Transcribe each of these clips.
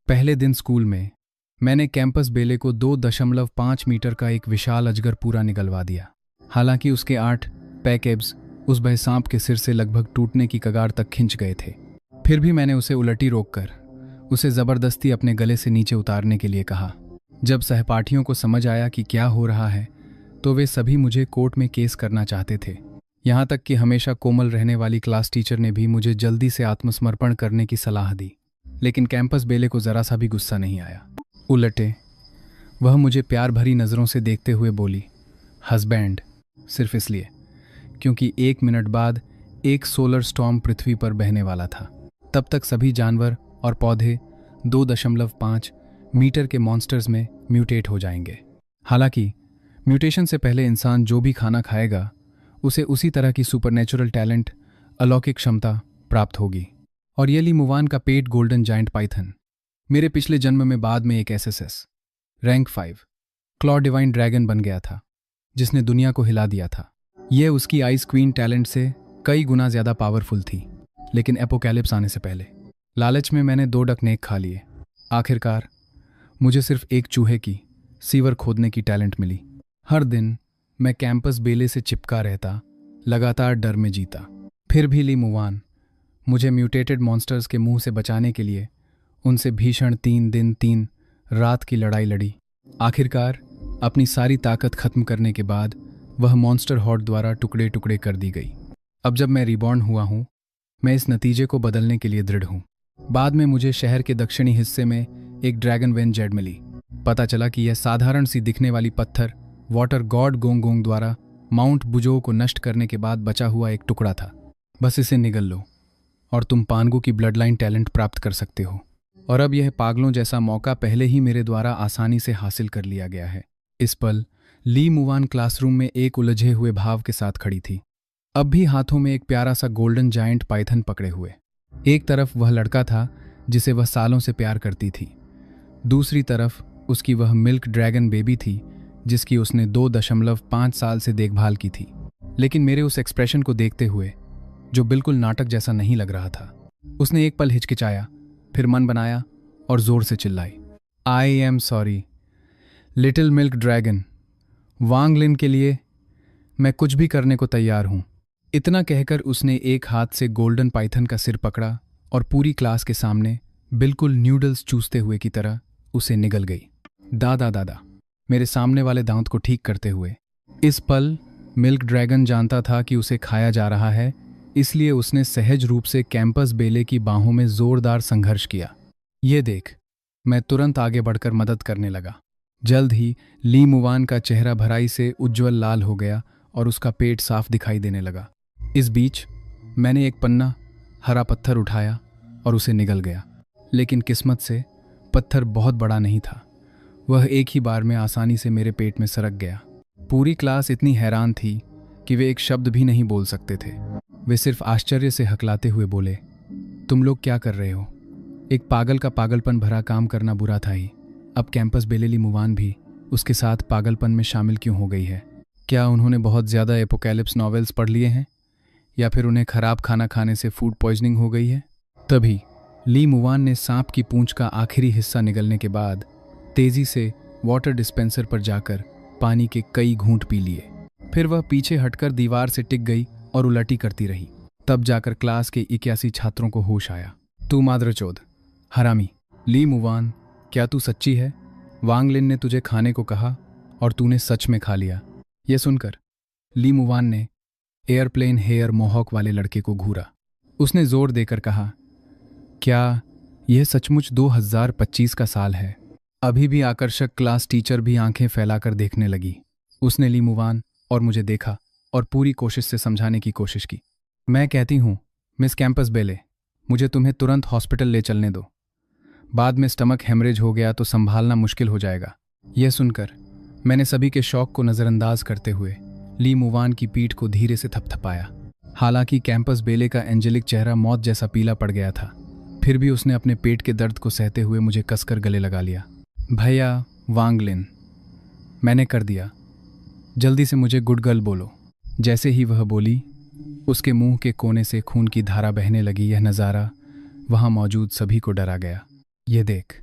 पहले दिन स्कूल में मैंने कैंपस बेले को 2.5 मीटर का एक विशाल अजगर पूरा निगलवा दिया। हालांकि उसके 8 पैकेब्स उस भय सांप के सिर से लगभग टूटने की कगार तक खिंच गए थे। फिर भी मैंने उसे उलटी रोककर उसे जबरदस्ती अपने गले से नीचे उतारने के लिए कहा। जब सहपाठियों को समझ आया कि क्या हो रहा है तो वे सभी मुझे कोर्ट में केस करना चाहते थे। यहाँ तक कि हमेशा कोमल रहने वाली क्लास टीचर ने भी मुझे जल्दी से आत्मसमर्पण करने की सलाह दी। लेकिन कैंपस बेले को जरा सा भी गुस्सा नहीं आया। उलटे वह मुझे प्यार भरी नज़रों से देखते हुए बोली, हस्बैंड, सिर्फ इसलिए क्योंकि 1 मिनट बाद एक सोलर स्टॉर्म पृथ्वी पर बहने वाला था। तब तक सभी जानवर और पौधे 2.5 मीटर के मॉन्स्टर्स में म्यूटेट हो जाएंगे। हालांकि म्यूटेशन से पहले इंसान जो भी खाना खाएगा उसे उसी तरह की सुपरनेचुरल टैलेंट, अलौकिक क्षमता प्राप्त होगी। और ये ली मुवान का पेट गोल्डन जायंट पाइथन मेरे पिछले जन्म में बाद में एक SSS rank 5 claw divine dragon बन गया था, जिसने दुनिया को हिला दिया था। यह उसकी आइस क्वीन टैलेंट से कई गुना ज्यादा पावरफुल थी। लेकिन एपोकैलिप्स आने से पहले लालच में मैंने 2 डकनेक खा लिए। आखिरकार मुझे सिर्फ एक चूहे की सीवर खोदने की टैलेंट मिली। हर दिन मैं कैंपस बेले से चिपका रहता, लगातार डर में जीता। फिर भी ली मुवान मुझे म्यूटेटेड मॉन्स्टर्स के मुंह से बचाने के लिए उनसे भीषण 3 दिन 3 रात की लड़ाई लड़ी। आखिरकार अपनी सारी ताकत खत्म करने के बाद वह मॉन्स्टर हॉर्ड द्वारा टुकड़े टुकड़े कर दी गई। अब जब मैं रिबॉर्न हुआ हूं, मैं इस नतीजे को बदलने के लिए दृढ़ हूं। बाद में मुझे शहर के दक्षिणी हिस्से में एक ड्रैगन वेन जेड मिली। पता चला कि यह साधारण सी दिखने वाली पत्थर वाटर गॉड गोंगोंग द्वारा माउंट बुजो को नष्ट करने के बाद बचा हुआ एक टुकड़ा था। बस इसे निगल लो और तुम पांगू की ब्लड लाइन टैलेंट प्राप्त कर सकते हो। और अब यह पागलों जैसा मौका पहले ही मेरे द्वारा आसानी से हासिल कर लिया गया है। इस पल ली मुवान क्लासरूम में एक उलझे हुए भाव के साथ खड़ी थी, अब भी हाथों में एक प्यारा सा गोल्डन जायंट पाइथन पकड़े हुए। एक तरफ वह लड़का था जिसे वह सालों से प्यार करती थी, दूसरी तरफ उसकी वह मिल्क ड्रैगन बेबी थी जिसकी उसने 2.5 साल से देखभाल की थी। लेकिन मेरे उस एक्सप्रेशन को देखते हुए, जो बिल्कुल नाटक जैसा नहीं लग रहा था, उसने एक पल हिचकिचाया, फिर मन बनाया और जोर से चिल्लाई, I am sorry little milk dragon, Wang Lin के लिए मैं कुछ भी करने को तैयार हूं। इतना कहकर उसने एक हाथ से गोल्डन पाइथन का सिर पकड़ा और पूरी क्लास के सामने बिल्कुल न्यूडल्स चूसते हुए की तरह उसे निगल गई। दादा दादा मेरे सामने वाले दांत को ठीक करते हुए। इस पल मिल्क ड्रैगन जानता था कि उसे खाया जा रहा है, इसलिए उसने सहज रूप से कैंपस बेले की बाहों में जोरदार संघर्ष किया। ये देख, मैं तुरंत आगे बढ़कर मदद करने लगा। जल्द ही ली मुवान का चेहरा भराई से उज्ज्वल लाल हो गया और उसका पेट साफ दिखाई देने लगा। इस बीच मैंने एक पन्ना हरा पत्थर उठाया और उसे निगल गया। लेकिन किस्मत से पत्थर बहुत बड़ा नहीं था, वह एक ही बार में आसानी से मेरे पेट में सरक गया। पूरी क्लास इतनी हैरान थी कि वे एक शब्द भी नहीं बोल सकते थे। वे सिर्फ आश्चर्य से हकलाते हुए बोले, तुम लोग क्या कर रहे हो? एक पागल का पागलपन भरा काम करना बुरा था ही, अब कैंपस बेले ली मुवान भी उसके साथ पागलपन में शामिल क्यों हो गई है? क्या उन्होंने बहुत ज़्यादा एपोकैलिप्स नॉवेल्स पढ़ लिए हैं, या फिर उन्हें खराब खाना खाने से फूड पॉइजनिंग हो गई है? तभी ली मुवान ने सांप की पूंछ का आखिरी हिस्सा निगलने के बाद तेजी से वाटर डिस्पेंसर पर जाकर पानी के कई घूंट पी लिए। फिर वह पीछे हटकर दीवार से टिक गई और उलटी करती रही। तब जाकर क्लास के 81 छात्रों को होश आया। तू माद्रचोद, हरामी, ली मुवान, क्या तू सच्ची है? वांग लिन ने तुझे खाने को कहा और तूने सच में खा लिया। यह सुनकर ली मुवान ने एयरप्लेन हेयर मोहॉक वाले लड़के को घूरा। उसने जोर देकर कहा, क्या यह सचमुच 2025 का साल है? अभी भी आकर्षक क्लास टीचर भी आंखें फैलाकर देखने लगी। उसने ली मुवान और मुझे देखा और पूरी कोशिश से समझाने की कोशिश की। मैं कहती हूँ, मिस कैंपस बेले, मुझे तुम्हें तुरंत हॉस्पिटल ले चलने दो। बाद में स्टमक हेमरेज हो गया तो संभालना मुश्किल हो जाएगा। यह सुनकर मैंने सभी के शौक को नज़रअंदाज करते हुए ली मुवान की पीठ को धीरे से थपथपाया। हालांकि कैंपस बेले का एंजेलिक चेहरा मौत जैसा पीला पड़ गया था, फिर भी उसने अपने पेट के दर्द को सहते हुए मुझे कसकर गले लगा लिया। भैया वांग लिन, मैंने कर दिया, जल्दी से मुझे गुड गर्ल बोलो। जैसे ही वह बोली, उसके मुंह के कोने से खून की धारा बहने लगी। यह नज़ारा वहां मौजूद सभी को डरा गया। ये देख,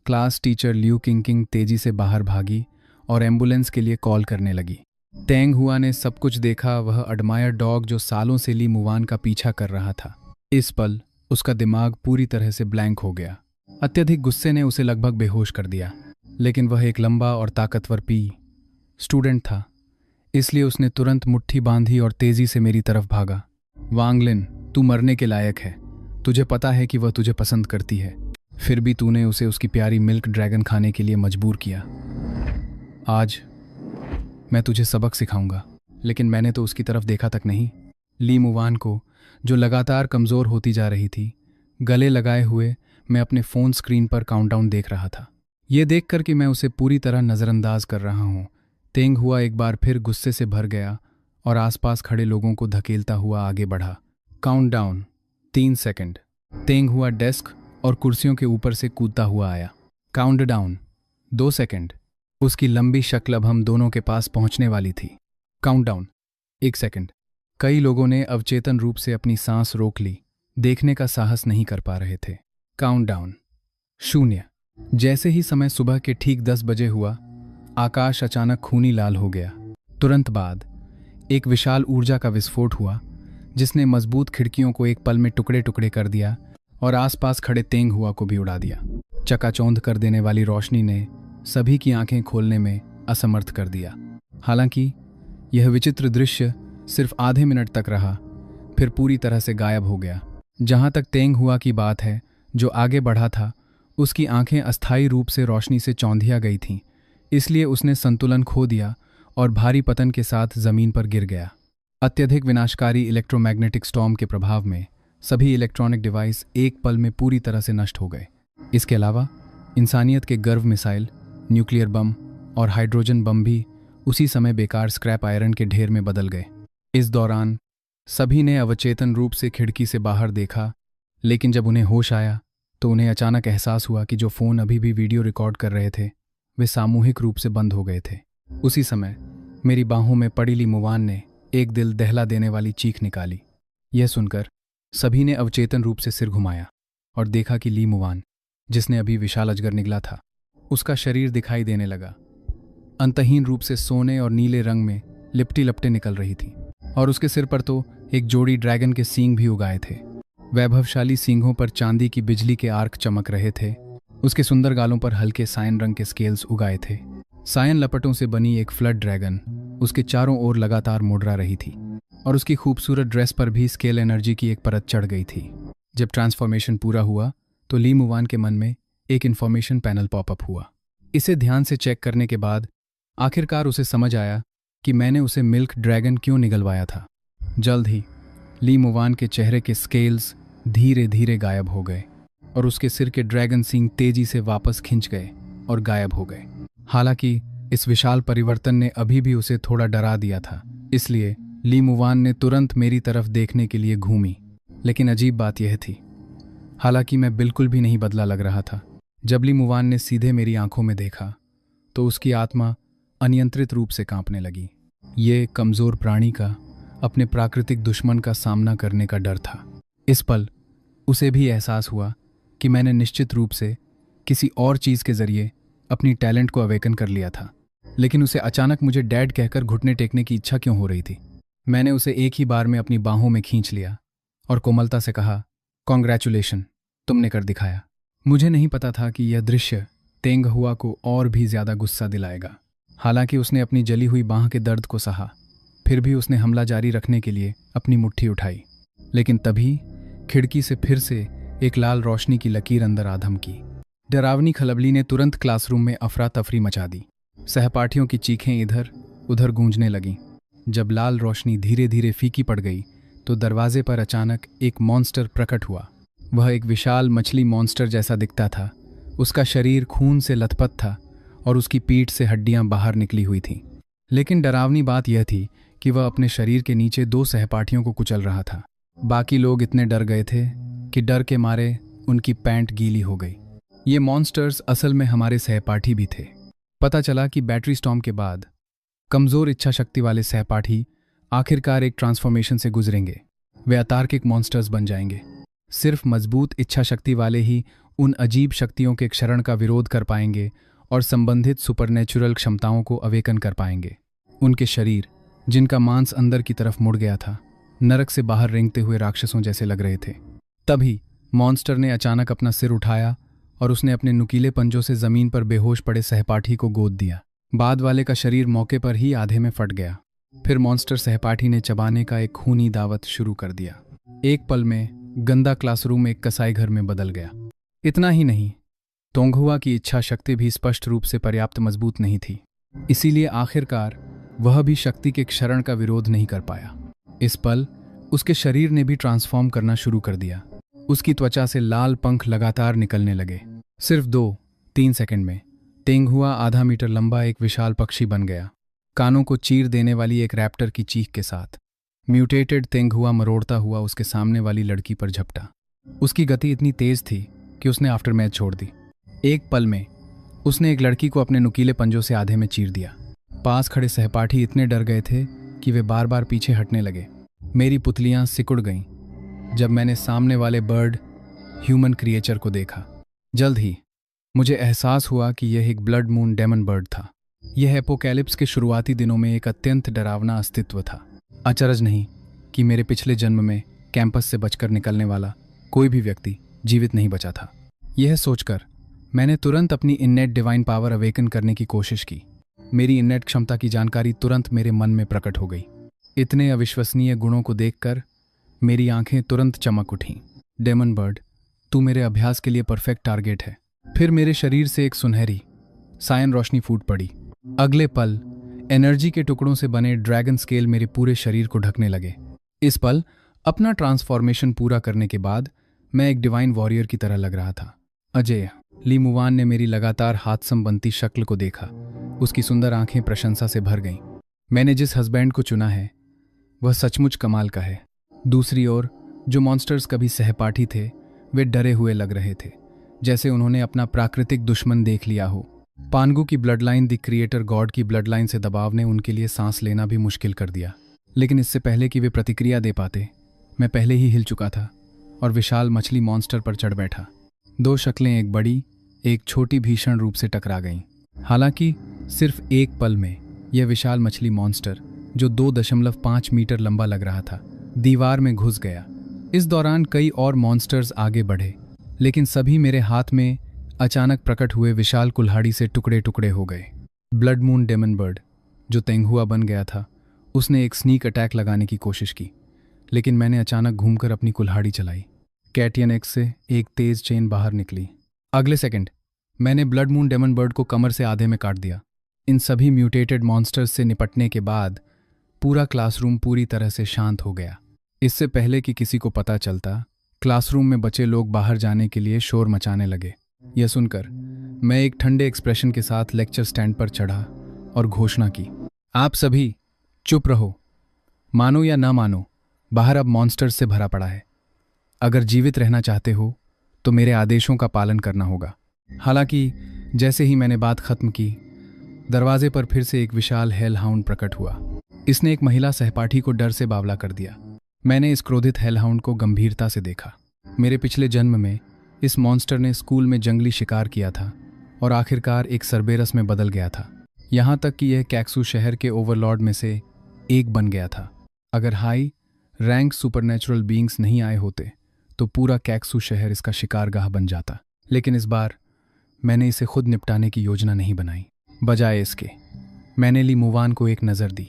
क्लास टीचर ल्यू किंग तेजी से बाहर भागी और एम्बुलेंस के लिए कॉल करने लगी। तेंग हुआ ने सब कुछ देखा, वह अडमायर डॉग जो सालों से ली मुवान का पीछा कर रहा था। इस पल उसका दिमाग पूरी तरह से ब्लैंक हो गया। अत्यधिक गुस्से ने उसे लगभग बेहोश कर दिया, लेकिन वह एक लंबा और ताकतवर स्टूडेंट था, इसलिए उसने तुरंत मुट्ठी बांधी और तेजी से मेरी तरफ भागा। वांगलिन, तू मरने के लायक है। तुझे पता है कि वह तुझे पसंद करती है, फिर भी तूने उसे उसकी प्यारी मिल्क ड्रैगन खाने के लिए मजबूर किया। आज मैं तुझे सबक सिखाऊंगा। लेकिन मैंने तो उसकी तरफ देखा तक नहीं। ली मुवान को, जो लगातार कमज़ोर होती जा रही थी, गले लगाए हुए मैं अपने फ़ोन स्क्रीन पर काउंटडाउन देख रहा था। ये देखकर कि मैं उसे पूरी तरह नज़रअंदाज कर रहा हूँ, तेंग हुआ एक बार फिर गुस्से से भर गया और आसपास खड़े लोगों को धकेलता हुआ आगे बढ़ा। Countdown 3 second. तेंग हुआ डेस्क और कुर्सियों के ऊपर से कूदता हुआ आया। Countdown 2 second. उसकी लंबी शक्ल अब हम दोनों के पास पहुंचने वाली थी। Countdown 1 second. कई लोगों ने अवचेतन रूप से अपनी सांस रोक ली, देखने का साहस नहीं कर पा रहे थे। काउंटडाउन 0। जैसे ही समय सुबह के ठीक 10 बजे हुआ, आकाश अचानक खूनी लाल हो गया। तुरंत बाद एक विशाल ऊर्जा का विस्फोट हुआ, जिसने मजबूत खिड़कियों को एक पल में टुकड़े टुकड़े कर दिया और आसपास खड़े तेंग हुआ को भी उड़ा दिया। चकाचौंध कर देने वाली रोशनी ने सभी की आंखें खोलने में असमर्थ कर दिया। हालांकि यह विचित्र दृश्य सिर्फ आधे मिनट तक रहा, फिर पूरी तरह से गायब हो गया। जहां तक तेंग हुआ की बात है, जो आगे बढ़ा था, उसकी आंखें अस्थायी रूप से रोशनी से चौंधिया गई थीं, इसलिए उसने संतुलन खो दिया और भारी पतन के साथ जमीन पर गिर गया। अत्यधिक विनाशकारी इलेक्ट्रोमैग्नेटिक स्टॉर्म के प्रभाव में सभी इलेक्ट्रॉनिक डिवाइस एक पल में पूरी तरह से नष्ट हो गए। इसके अलावा इंसानियत के गर्व मिसाइल, न्यूक्लियर बम और हाइड्रोजन बम भी उसी समय बेकार स्क्रैप आयरन के ढेर में बदल गए। इस दौरान सभी ने अवचेतन रूप से खिड़की से बाहर देखा, लेकिन जब उन्हें होश आया तो उन्हें अचानक एहसास हुआ कि जो फ़ोन अभी भी वीडियो रिकॉर्ड कर रहे थे, वे सामूहिक रूप से बंद हो गए थे। उसी समय मेरी बाहों में पड़ी ली मुवान ने एक दिल दहला देने वाली चीख निकाली। यह सुनकर सभी ने अवचेतन रूप से सिर घुमाया और देखा कि ली मुवान, जिसने अभी विशाल अजगर निगला था, उसका शरीर दिखाई देने लगा। अंतहीन रूप से सोने और नीले रंग में लिपटी लपटें निकल रही थीं, और उसके सिर पर तो एक जोड़ी ड्रैगन के सींग भी उगाए थे। वैभवशाली सींगों पर चांदी की बिजली के आर्क चमक रहे थे। उसके सुंदर गालों पर हल्के सायन रंग के स्केल्स उगाए थे। सायन लपटों से बनी एक फ्लड ड्रैगन उसके चारों ओर लगातार मुड़रा रही थी, और उसकी खूबसूरत ड्रेस पर भी स्केल एनर्जी की एक परत चढ़ गई थी। जब ट्रांसफॉर्मेशन पूरा हुआ तो ली मुवान के मन में एक इन्फॉर्मेशन पैनल पॉपअप हुआ। इसे ध्यान से चेक करने के बाद आखिरकार उसे समझ आया कि मैंने उसे मिल्क ड्रैगन क्यों निगलवाया था। जल्द ही ली मुवान के चेहरे के स्केल्स धीरे धीरे गायब हो गए और उसके सिर के ड्रैगन सींग तेजी से वापस खिंच गए और गायब हो गए। हालांकि इस विशाल परिवर्तन ने अभी भी उसे थोड़ा डरा दिया था, इसलिए ली मुवान ने तुरंत मेरी तरफ देखने के लिए घूमी। लेकिन अजीब बात यह थी, हालांकि मैं बिल्कुल भी नहीं बदला लग रहा था। जब ली मुवान ने सीधे मेरी आंखों में देखा तो उसकी आत्मा अनियंत्रित रूप से कांपने लगी। ये कमज़ोर प्राणी का अपने प्राकृतिक दुश्मन का सामना करने का डर था। इस पल उसे भी एहसास हुआ कि मैंने निश्चित रूप से किसी और चीज़ के जरिए अपनी टैलेंट को अवेकन कर लिया था। लेकिन उसे अचानक मुझे डैड कहकर घुटने टेकने की इच्छा क्यों हो रही थी? मैंने उसे एक ही बार में अपनी बाहों में खींच लिया और कोमलता से कहा, कॉन्ग्रेचुलेशन, तुमने कर दिखाया। मुझे नहीं पता था कि यह दृश्य तेंग हुआ को और भी ज़्यादा गुस्सा दिलाएगा। हालांकि उसने अपनी जली हुई बाह के दर्द को सहा, फिर भी उसने हमला जारी रखने के लिए अपनी मुट्ठी उठाई। लेकिन तभी खिड़की से फिर से एक लाल रोशनी की लकीर अंदर आधम की। डरावनी खलबली ने तुरंत क्लासरूम में अफरा तफरी मचा दी। सहपाठियों की चीखें इधर उधर गूंजने लगीं। जब लाल रोशनी धीरे धीरे फीकी पड़ गई तो दरवाजे पर अचानक एक मॉन्स्टर प्रकट हुआ। वह एक विशाल मछली मॉन्स्टर जैसा दिखता था। उसका शरीर खून से लथपथ था और उसकी पीठ से हड्डियां बाहर निकली हुई थीं। लेकिन डरावनी बात यह थी कि वह अपने शरीर के नीचे 2 सहपाठियों को कुचल रहा था। बाकी लोग इतने डर गए थे कि डर के मारे उनकी पैंट गीली हो गई। ये मॉन्स्टर्स असल में हमारे सहपाठी भी थे। पता चला कि बैटरी स्टॉर्म के बाद कमज़ोर इच्छा शक्ति वाले सहपाठी आखिरकार एक ट्रांसफॉर्मेशन से गुजरेंगे। वे अतार्किक मॉन्स्टर्स बन जाएंगे। सिर्फ मजबूत इच्छा शक्ति वाले ही उन अजीब शक्तियों के क्षरण का विरोध कर पाएंगे और संबंधित सुपरनेचुरल क्षमताओं को अवेकन कर पाएंगे। उनके शरीर, जिनका मांस अंदर की तरफ मुड़ गया था, नरक से बाहर रेंगते हुए राक्षसों जैसे लग रहे थे। तभी मॉन्स्टर ने अचानक अपना सिर उठाया और उसने अपने नुकीले पंजों से जमीन पर बेहोश पड़े सहपाठी को गोद दिया। बाद वाले का शरीर मौके पर ही आधे में फट गया। फिर मॉन्स्टर सहपाठी ने चबाने का एक खूनी दावत शुरू कर दिया। एक पल में गंदा क्लासरूम एक कसाई घर में बदल गया। इतना ही नहीं, तोंगहुआ की इच्छा शक्ति भी स्पष्ट रूप से पर्याप्त मजबूत नहीं थी। इसीलिए आखिरकार वह भी शक्ति के क्षरण का विरोध नहीं कर पाया। इस पल उसके शरीर ने भी ट्रांसफॉर्म करना शुरू कर दिया। उसकी त्वचा से लाल पंख लगातार निकलने लगे। सिर्फ 2-3 सेकंड में तेंगहुआ आधा मीटर लंबा एक विशाल पक्षी बन गया, कानों को चीर देने वाली एक रैप्टर की चीख के साथ। म्यूटेटेड तेंगहुआ मरोड़ता हुआ उसके सामने वाली लड़की पर झपटा। उसकी गति इतनी तेज थी कि उसने आफ्टरमैथ छोड़ दी। एक पल में उसने एक लड़की को अपने नुकीले पंजों से आधे में चीर दिया। पास खड़े सहपाठी इतने डर गए थे कि वे बार बार पीछे हटने लगे। मेरी पुतलियां सिकुड़ गईं जब मैंने सामने वाले बर्ड ह्यूमन क्रिएचर को देखा। जल्द ही मुझे एहसास हुआ कि यह एक ब्लड मून डेमन बर्ड था। यह एपोकैलिप्स के शुरुआती दिनों में एक अत्यंत डरावना अस्तित्व था। अचरज नहीं कि मेरे पिछले जन्म में कैंपस से बचकर निकलने वाला कोई भी व्यक्ति जीवित नहीं बचा था। यह सोचकर मैंने तुरंत अपनी इननेट डिवाइन पावर अवेकन करने की कोशिश की। मेरी इननेट क्षमता की जानकारी तुरंत मेरे मन में प्रकट हो गई। इतने अविश्वसनीय गुणों को देखकर मेरी आंखें तुरंत चमक उठीं। डेमन बर्ड, तू मेरे अभ्यास के लिए परफेक्ट टारगेट है। फिर मेरे शरीर से एक सुनहरी सायन रोशनी फूट पड़ी। अगले पल एनर्जी के टुकड़ों से बने ड्रैगन स्केल मेरे पूरे शरीर को ढकने लगे। इस पल अपना ट्रांसफॉर्मेशन पूरा करने के बाद मैं एक डिवाइन वॉरियर की तरह लग रहा था। अजय ली मुवान ने मेरी लगातार हाथसम बनती शक्ल को देखा। उसकी सुंदर आंखें प्रशंसा से भर गईं। मैंने जिस हस्बैंड को चुना है वह सचमुच कमाल का है। दूसरी ओर जो मॉन्स्टर्स कभी सहपाठी थे वे डरे हुए लग रहे थे, जैसे उन्होंने अपना प्राकृतिक दुश्मन देख लिया हो। पानगु की ब्लडलाइन द क्रिएटर गॉड की ब्लडलाइन से दबाव ने उनके लिए सांस लेना भी मुश्किल कर दिया। लेकिन इससे पहले कि वे प्रतिक्रिया दे पाते, मैं पहले ही हिल चुका था और विशाल मछली मॉन्स्टर पर चढ़ बैठा। 2 शक्लें, एक बड़ी एक छोटी, भीषण रूप से टकरा गईं। हालांकि सिर्फ एक पल में यह विशाल मछली मॉन्स्टर, जो 2.5 मीटर लंबा लग रहा था, दीवार में घुस गया। इस दौरान कई और मॉन्स्टर्स आगे बढ़े, लेकिन सभी मेरे हाथ में अचानक प्रकट हुए विशाल कुल्हाड़ी से टुकड़े टुकड़े हो गए। ब्लड मून डेमन बर्ड, जो तेंगहुआ बन गया था, उसने एक स्नीक अटैक लगाने की कोशिश की, लेकिन मैंने अचानक घूमकर अपनी कुल्हाड़ी चलाई। कैटियन एक्स से एक तेज चेन बाहर निकली। अगले सेकंड मैंने ब्लड मून डेमन बर्ड को कमर से आधे में काट दिया। इन सभी म्यूटेटेड मॉन्स्टर्स से निपटने के बाद पूरा क्लासरूम पूरी तरह से शांत हो गया। इससे पहले कि किसी को पता चलता, क्लासरूम में बचे लोग बाहर जाने के लिए शोर मचाने लगे। यह सुनकर मैं एक ठंडे एक्सप्रेशन के साथ लेक्चर स्टैंड पर चढ़ा और घोषणा की, आप सभी चुप रहो। मानो या ना मानो, बाहर अब मॉन्स्टर्स से भरा पड़ा है। अगर जीवित रहना चाहते हो तो मेरे आदेशों का पालन करना होगा। हालांकि जैसे ही मैंने बात खत्म की, दरवाजे पर फिर से एक विशाल हेल हाउंड प्रकट हुआ। इसने एक महिला सहपाठी को डर से बावला कर दिया। मैंने इस क्रोधित हेल हाउंड को गंभीरता से देखा। मेरे पिछले जन्म में इस मॉन्स्टर ने स्कूल में जंगली शिकार किया था और आखिरकार एक सरबेरस में बदल गया था। यहाँ तक कि यह कैक्सू शहर के ओवरलॉर्ड में से एक बन गया था। अगर हाई रैंक सुपरनेचुरल बीइंग्स नहीं आए होते तो पूरा कैक्सू शहर इसका शिकारगाह बन जाता। लेकिन इस बार मैंने इसे खुद निपटाने की योजना नहीं बनाई। बजाय इसके मैंने ली मुवान को एक नज़र दी।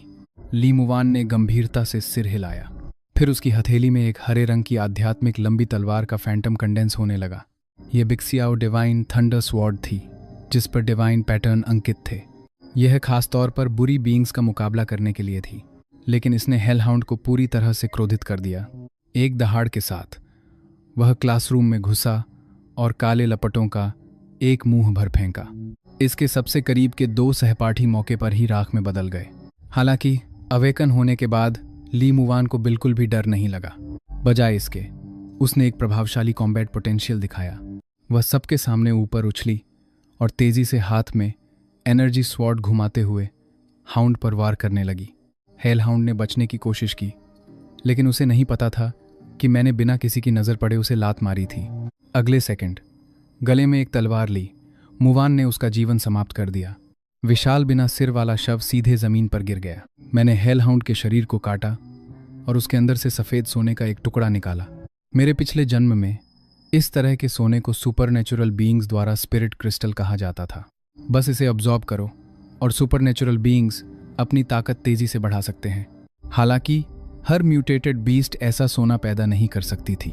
ली मुवान ने गंभीरता से सिर हिलाया। फिर उसकी हथेली में एक हरे रंग की आध्यात्मिक लंबी तलवार का फैंटम कंडेंस होने लगा। यह बिक्सियाओ डिवाइन थंडर स्वॉर्ड थी, जिस पर डिवाइन पैटर्न अंकित थे। यह खास तौर पर बुरी बीइंग्स का मुकाबला करने के लिए थी, लेकिन इसने हेल हाउंड को पूरी तरह से क्रोधित कर दिया। एक दहाड़ के साथ वह क्लासरूम में घुसा और काले लपटों का एक मुंह भर फेंका। इसके सबसे करीब के 2 सहपाठी मौके पर ही राख में बदल गए। हालांकि अवेकन होने के बाद ली मुवान को बिल्कुल भी डर नहीं लगा। बजाय इसके उसने एक प्रभावशाली कॉम्बैट पोटेंशियल दिखाया। वह सबके सामने ऊपर उछली और तेजी से हाथ में एनर्जी स्वॉर्ड घुमाते हुए हाउंड पर वार करने लगी। हेल हाउंड ने बचने की कोशिश की, लेकिन उसे नहीं पता था कि मैंने बिना किसी की नज़र पड़े उसे लात मारी थी। अगले सेकंड गले में एक तलवार ली। मुवान ने उसका जीवन समाप्त कर दिया। विशाल बिना सिर वाला शव सीधे जमीन पर गिर गया। मैंने हेल हाउंड के शरीर को काटा और उसके अंदर से सफ़ेद सोने का एक टुकड़ा निकाला। मेरे पिछले जन्म में इस तरह के सोने को सुपरनेचुरल बीइंग्स द्वारा स्पिरिट क्रिस्टल कहा जाता था। बस इसे अब्जॉर्ब करो और सुपरनेचुरल बीइंग्स अपनी ताकत तेजी से बढ़ा सकते हैं। हालांकि हर म्यूटेटेड बीस्ट ऐसा सोना पैदा नहीं कर सकती थी।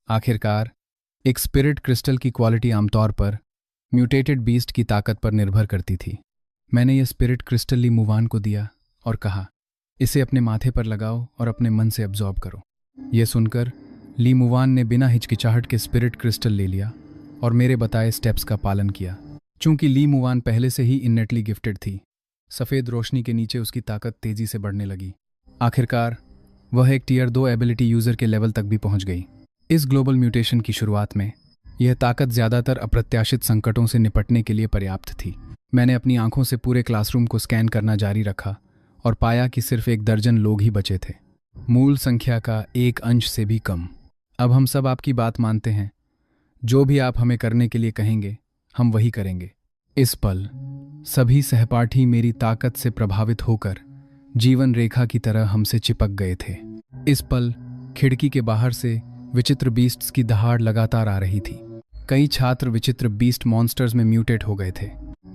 आखिरकार एक स्पिरिट क्रिस्टल की क्वालिटी आमतौर पर म्यूटेटेड बीस्ट की ताकत पर निर्भर करती थी। मैंने यह स्पिरिट क्रिस्टल ली मुवान को दिया और कहा, इसे अपने माथे पर लगाओ और अपने मन से अब्जॉर्ब करो। यह सुनकर ली मुवान ने बिना हिचकिचाहट के स्पिरिट क्रिस्टल ले लिया और मेरे बताए स्टेप्स का पालन किया। चूंकि ली मुवान पहले से ही इननेटली गिफ्टेड थी, सफ़ेद रोशनी के नीचे उसकी ताकत तेजी से बढ़ने लगी। आखिरकार वह एक टियर 2 एबिलिटी यूज़र के लेवल तक भी पहुंच गई। इस ग्लोबल म्यूटेशन की शुरुआत में यह ताकत ज़्यादातर अप्रत्याशित संकटों से निपटने के लिए पर्याप्त थी। मैंने अपनी आंखों से पूरे क्लासरूम को स्कैन करना जारी रखा और पाया कि सिर्फ 1 दर्जन लोग ही बचे थे, मूल संख्या का 1 अंश से भी कम। अब हम सब आपकी बात मानते हैं। जो भी आप हमें करने के लिए कहेंगे हम वही करेंगे। इस पल सभी सहपाठी मेरी ताकत से प्रभावित होकर जीवन रेखा की तरह हमसे चिपक गए थे। इस पल खिड़की के बाहर से विचित्र बीस्ट्स की दहाड़ लगातार आ रही थी। कई छात्र विचित्र बीस्ट मॉन्स्टर्स में म्यूटेट हो गए थे।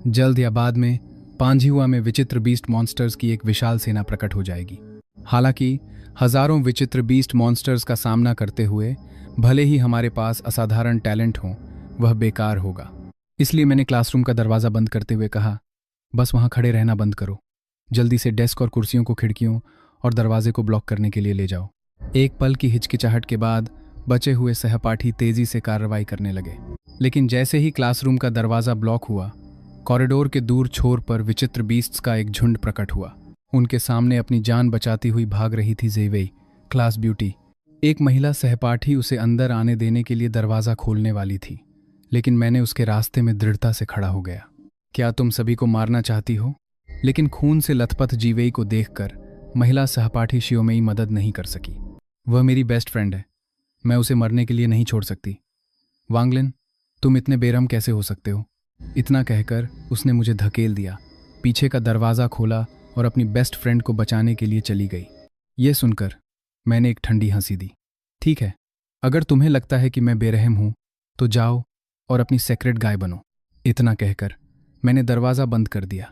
जल्द या बाद में पांझिहुआ में विचित्र बीस्ट मॉन्स्टर्स की एक विशाल सेना प्रकट हो जाएगी। हालांकि हजारों विचित्र बीस्ट मॉन्स्टर्स का सामना करते हुए भले ही हमारे पास असाधारण टैलेंट हो, वह बेकार होगा। इसलिए मैंने क्लासरूम का दरवाज़ा बंद करते हुए कहा, बस वहाँ खड़े रहना बंद करो। जल्दी से डेस्क और कुर्सियों को खिड़कियों और दरवाजे को ब्लॉक करने के लिए ले जाओ। एक पल की हिचकिचाहट के बाद बचे हुए सहपाठी तेजी से कार्रवाई करने लगे। लेकिन जैसे ही क्लासरूम का दरवाज़ा ब्लॉक हुआ, कॉरिडोर के दूर छोर पर विचित्र बीस्ट्स का एक झुंड प्रकट हुआ। उनके सामने अपनी जान बचाती हुई भाग रही थी ज़ेवेई, क्लास ब्यूटी। एक महिला सहपाठी उसे अंदर आने देने के लिए दरवाज़ा खोलने वाली थी, लेकिन मैंने उसके रास्ते में दृढ़ता से खड़ा हो गया। क्या तुम सभी को मारना चाहती हो? लेकिन खून से लथपथ जीवेई को देखकर महिला सहपाठी शियोमेई मदद नहीं कर सकी। वह मेरी बेस्ट फ्रेंड है, मैं उसे मरने के लिए नहीं छोड़ सकती। वांगलिन, तुम इतने बेरहम कैसे हो सकते हो? इतना कहकर उसने मुझे धकेल दिया, पीछे का दरवाज़ा खोला और अपनी बेस्ट फ्रेंड को बचाने के लिए चली गई। ये सुनकर मैंने एक ठंडी हंसी दी। ठीक है, अगर तुम्हें लगता है कि मैं बेरहम हूं तो जाओ और अपनी सेक्रेट गाय बनो। इतना कहकर मैंने दरवाज़ा बंद कर दिया,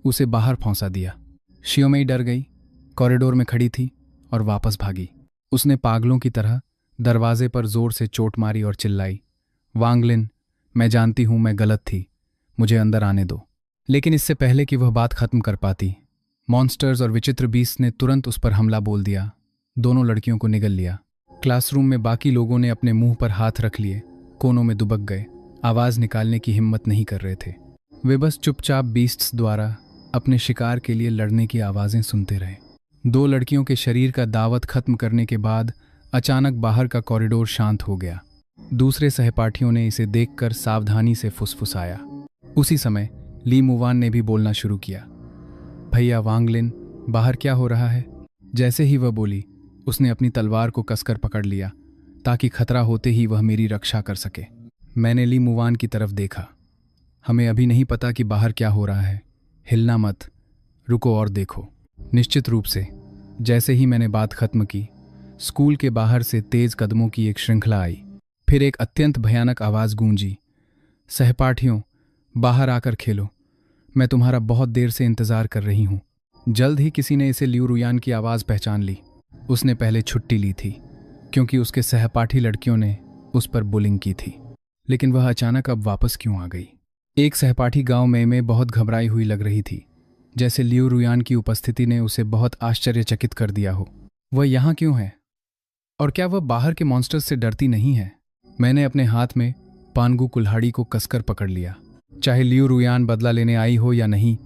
उसे बाहर फौंसा दिया। शियोमेई डर गई, कॉरिडोर में खड़ी थी और वापस भागी। उसने पागलों की तरह दरवाजे पर जोर से चोट मारी और चिल्लाई, वांगलिन, मैं जानती हूं मैं गलत थी, मुझे अंदर आने दो। लेकिन इससे पहले कि वह बात खत्म कर पाती, मॉन्स्टर्स और विचित्र बीस्ट ने तुरंत उस पर हमला बोल दिया। दोनों लड़कियों को निगल लिया। क्लासरूम में बाकी लोगों ने अपने मुंह पर हाथ रख लिए, कोनों में दुबक गए, आवाज़ निकालने की हिम्मत नहीं कर रहे थे। वे बस चुपचाप बीस्ट्स द्वारा अपने शिकार के लिए लड़ने की आवाज़ें सुनते रहे। 2 लड़कियों के शरीर का दावत खत्म करने के बाद अचानक बाहर का कॉरिडोर शांत हो गया। दूसरे सहपाठियों ने इसे देखकर सावधानी से फुसफुसाया। उसी समय ली मुवान ने भी बोलना शुरू किया, भैया वांगलिन, बाहर क्या हो रहा है? जैसे ही वह बोली, उसने अपनी तलवार को कसकर पकड़ लिया ताकि खतरा होते ही वह मेरी रक्षा कर सके। मैंने ली मुवान की तरफ देखा। हमें अभी नहीं पता कि बाहर क्या हो रहा है, हिलना मत, रुको और देखो। निश्चित रूप से जैसे ही मैंने बात खत्म की, स्कूल के बाहर से तेज कदमों की एक श्रृंखला आई। फिर एक अत्यंत भयानक आवाज़ गूंजी, सहपाठियों, बाहर आकर खेलो, मैं तुम्हारा बहुत देर से इंतज़ार कर रही हूँ। जल्द ही किसी ने इसे लियू रुयान की आवाज़ पहचान ली। उसने पहले छुट्टी ली थी क्योंकि उसके सहपाठी लड़कियों ने उस पर बुलिंग की थी, लेकिन वह अचानक अब वापस क्यों आ गई? एक सहपाठी गांव में बहुत घबराई हुई लग रही थी, जैसे लियू रुयान की उपस्थिति ने उसे बहुत आश्चर्यचकित कर दिया हो। वह यहाँ क्यों है? और क्या वह बाहर के मॉन्स्टर्स से डरती नहीं है? मैंने अपने हाथ में पानगु कुल्हाड़ी को कसकर पकड़ लिया। चाहे लियू रुयान बदला लेने आई हो या नहीं,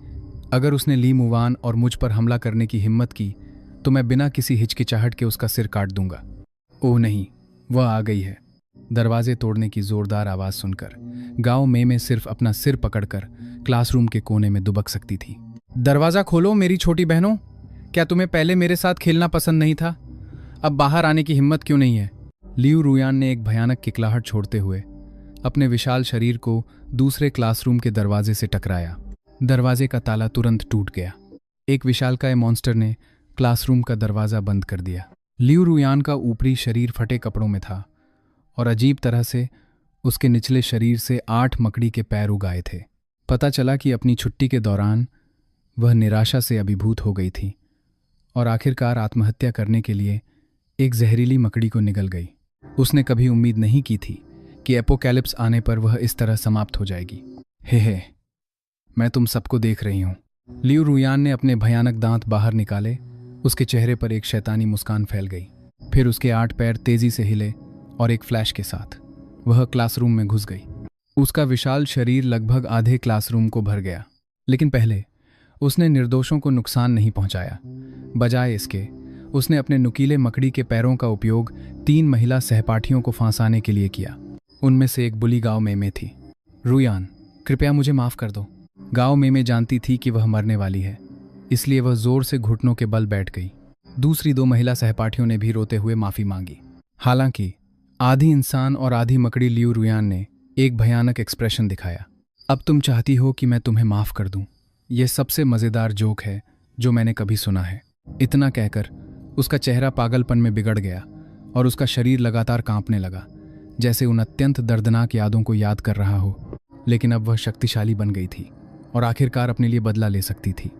अगर उसने ली मुवान और मुझ पर हमला करने की हिम्मत की तो मैं बिना किसी हिचकिचाहट के उसका सिर काट दूंगा। ओह नहीं, वह आ गई है। दरवाजे तोड़ने की जोरदार आवाज़ सुनकर गांव में सिर्फ अपना सिर पकड़कर क्लासरूम के कोने में दुबक सकती थी। दरवाज़ा खोलो मेरी छोटी बहनों, क्या तुम्हें पहले मेरे साथ खेलना पसंद नहीं था? अब बाहर आने की हिम्मत क्यों नहीं है? लियू रुयान ने एक भयानक किकलाहट छोड़ते हुए अपने विशाल शरीर को दूसरे क्लासरूम के दरवाजे से टकराया। दरवाजे का ताला तुरंत टूट गया। एक विशालकाय मॉन्स्टर ने क्लासरूम का दरवाजा बंद कर दिया। लियू रुयान का ऊपरी शरीर फटे कपड़ों में था और अजीब तरह से उसके निचले शरीर से 8 मकड़ी के पैर उगाए थे। पता चला कि अपनी छुट्टी के दौरान वह निराशा से अभिभूत हो गई थी और आखिरकार आत्महत्या करने के लिए एक जहरीली मकड़ी को निगल गई। उसने कभी उम्मीद नहीं की थी कि एपोकैलिप्स आने पर वह इस तरह समाप्त हो जाएगी। हे, मैं तुम सबको देख रही हूं। लियू रुयान ने अपने भयानक दांत बाहर निकाले। उसके चेहरे पर एक शैतानी मुस्कान फैल गई। फिर उसके 8 पैर तेजी से हिले और एक फ्लैश के साथ वह क्लासरूम में घुस गई। उसका विशाल शरीर लगभग आधे क्लासरूम को भर गया, लेकिन पहले उसने निर्दोषों को नुकसान नहीं पहुंचाया। बजाय इसके उसने अपने नुकीले मकड़ी के पैरों का उपयोग 3 महिला सहपाठियों को फांसाने के लिए किया। उनमें से एक बुली गांव में थी। रुयान, कृपया मुझे माफ कर दो। गांव में जानती थी कि वह मरने वाली है, इसलिए वह जोर से घुटनों के बल बैठ गई। दूसरी 2 महिला सहपाठियों ने भी रोते हुए माफी मांगी। हालांकि आधी इंसान और आधी मकड़ी लियू रुयान ने एक भयानक एक्सप्रेशन दिखाया। अब तुम चाहती हो कि मैं तुम्हें माफ कर दूं। यह सबसे मजेदार जोक है जो मैंने कभी सुना है। इतना कहकर उसका चेहरा पागलपन में बिगड़ गया और उसका शरीर लगातार कांपने लगा, जैसे उन अत्यंत दर्दनाक यादों को याद कर रहा हो। लेकिन अब वह शक्तिशाली बन गई थी और आखिरकार अपने लिए बदला ले सकती थी।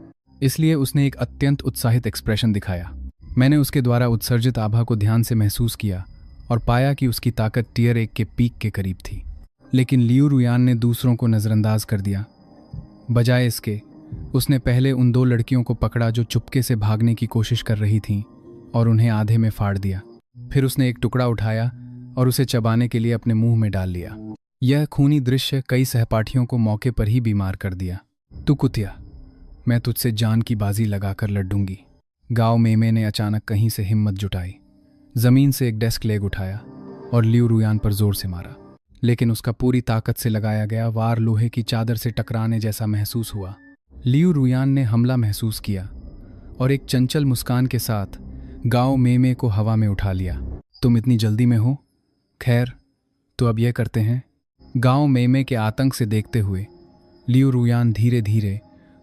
इसलिए उसने एक अत्यंत उत्साहित एक्सप्रेशन दिखाया। मैंने उसके द्वारा उत्सर्जित आभा को ध्यान से महसूस किया और पाया कि उसकी ताकत टियर 1 के पीक के करीब थी। लेकिन लियू रुयान ने दूसरों को नज़रअंदाज कर दिया। बजाय इसके उसने पहले उन 2 लड़कियों को पकड़ा जो चुपके से भागने की कोशिश कर रही थीं और उन्हें आधे में फाड़ दिया। फिर उसने एक टुकड़ा उठाया और उसे चबाने के लिए अपने मुंह में डाल लिया। यह खूनी दृश्य कई सहपाठियों को मौके पर ही बीमार कर दिया। तू कुतिया, मैं तुझसे जान की बाजी लगाकर लड़ूंगी। गांव मेमे ने अचानक कहीं से हिम्मत जुटाई, जमीन से एक डेस्क लेग उठाया और लियू रुयान पर जोर से मारा। लेकिन उसका पूरी ताकत से लगाया गया वार लोहे की चादर से टकराने जैसा महसूस हुआ। लियू रुयान ने हमला महसूस किया और एक चंचल मुस्कान के साथ गांव मेमे को हवा में उठा लिया। तुम इतनी जल्दी में हो? खैर, तो अब यह करते हैं। गांव मेमे के आतंक से देखते हुए लियू रुयान धीरे धीरे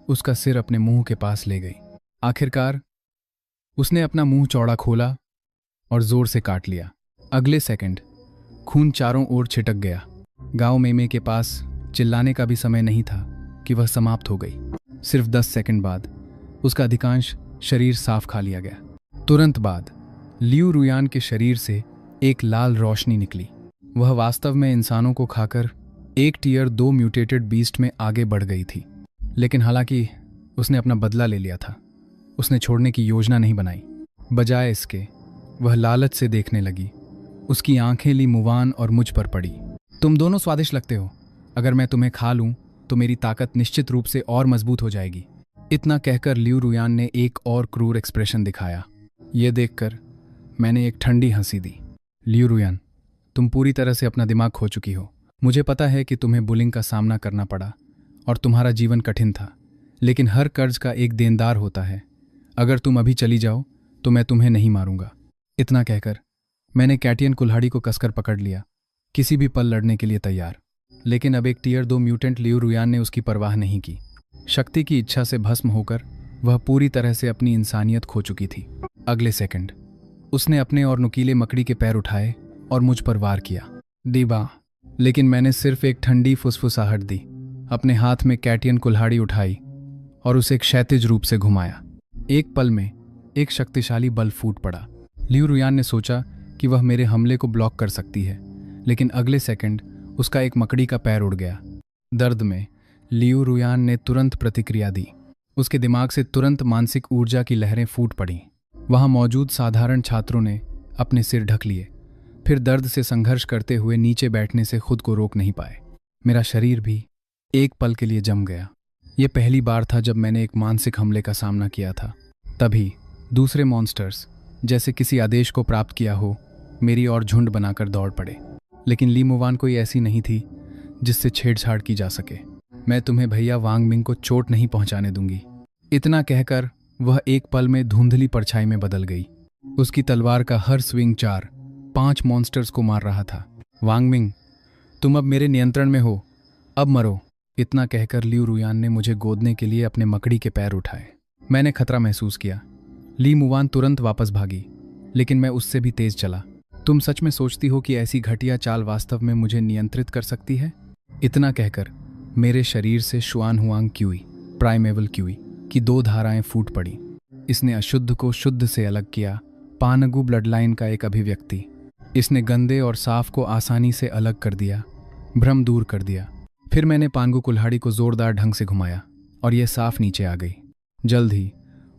उसका सिर अपने मुंह के पास ले गई। आखिरकार उसने अपना मुंह चौड़ा खोला और जोर से काट लिया। अगले सेकंड खून चारों ओर छिटक गया। गांव मेमे के पास चिल्लाने का भी समय नहीं था कि वह समाप्त हो गई। सिर्फ 10 सेकंड बाद उसका अधिकांश शरीर साफ खा लिया गया। तुरंत बाद लियू रुयान के शरीर से एक लाल रोशनी निकली। वह वास्तव में इंसानों को खाकर एक टियर 2 म्यूटेटेड बीस्ट में आगे बढ़ गई थी। लेकिन हालांकि उसने अपना बदला ले लिया था, उसने छोड़ने की योजना नहीं बनाई। बजाय इसके वह लालच से देखने लगी। उसकी आंखें ली मुवान और मुझ पर पड़ी। तुम दोनों स्वादिष्ट लगते हो। अगर मैं तुम्हें खा लूं तो मेरी ताकत निश्चित रूप से और मजबूत हो जाएगी। इतना कहकर लियू रुयान ने एक और क्रूर एक्सप्रेशन दिखाया। यह देखकर मैंने एक ठंडी हंसी दी। लियू रुयान, तुम पूरी तरह से अपना दिमाग खो चुकी हो। मुझे पता है कि तुम्हें बुलिंग का सामना करना पड़ा और तुम्हारा जीवन कठिन था, लेकिन हर कर्ज का एक देनदार होता है। अगर तुम अभी चली जाओ तो मैं तुम्हें नहीं मारूंगा। इतना कहकर मैंने कैटियन कुल्हाड़ी को कसकर पकड़ लिया, किसी भी पल लड़ने के लिए तैयार। लेकिन अब एक टियर 2 म्यूटेंट लियू रुयान ने उसकी परवाह नहीं की। शक्ति की इच्छा से भस्म होकर वह पूरी तरह से अपनी इंसानियत खो चुकी थी। अगले सेकंड उसने अपने और नुकीले मकड़ी के पैर उठाए और मुझ पर वार किया। दीबा, लेकिन मैंने सिर्फ एक ठंडी फुसफुसाहट दी। अपने हाथ में कैटियन कुल्हाड़ी उठाई और उसे एक क्षैतिज रूप से घुमाया। एक पल में एक शक्तिशाली बल फूट पड़ा। लियू रुयान ने सोचा कि वह मेरे हमले को ब्लॉक कर सकती है, लेकिन अगले सेकंड उसका एक मकड़ी का पैर उड़ गया। दर्द में लियू रुयान ने तुरंत प्रतिक्रिया दी। उसके दिमाग से तुरंत मानसिक ऊर्जा की लहरें फूट पड़ीं। वहां मौजूद साधारण छात्रों ने अपने सिर ढक लिए, फिर दर्द से संघर्ष करते हुए नीचे बैठने से खुद को रोक नहीं पाए। मेरा शरीर भी एक पल के लिए जम गया। यह पहली बार था जब मैंने एक मानसिक हमले का सामना किया था। तभी दूसरे मॉन्स्टर्स, जैसे किसी आदेश को प्राप्त किया हो, मेरी ओर झुंड बनाकर दौड़ पड़े। लेकिन ली मुवान कोई ऐसी नहीं थी जिससे छेड़छाड़ की जा सके। मैं तुम्हें भैया वांग मिंग को चोट नहीं पहुंचाने दूंगी। इतना कहकर वह एक पल में धुंधली परछाई में बदल गई। उसकी तलवार का हर स्विंग 4-5 मॉन्स्टर्स को मार रहा था। वांग मिंग, तुम अब मेरे नियंत्रण में हो, अब मरो। इतना कहकर लियू रुयान ने मुझे गोदने के लिए अपने मकड़ी के पैर उठाए। मैंने खतरा महसूस किया। ली मुवान तुरंत वापस भागी, लेकिन मैं उससे भी तेज चला। तुम सच में सोचती हो कि ऐसी घटिया चाल वास्तव में मुझे नियंत्रित कर सकती है? इतना कहकर मेरे शरीर से शुआन हुआंग क्यूई, प्राइमेवल क्यूई की 2 धाराएं फूट पड़ी। इसने अशुद्ध को शुद्ध से अलग किया, पानगु ब्लडलाइन का एक अभिव्यक्ति। इसने गंदे और साफ को आसानी से अलग कर दिया, भ्रम दूर कर दिया। फिर मैंने पानगु कुल्हाड़ी को जोरदार ढंग से घुमाया और यह साफ नीचे आ गई। जल्द ही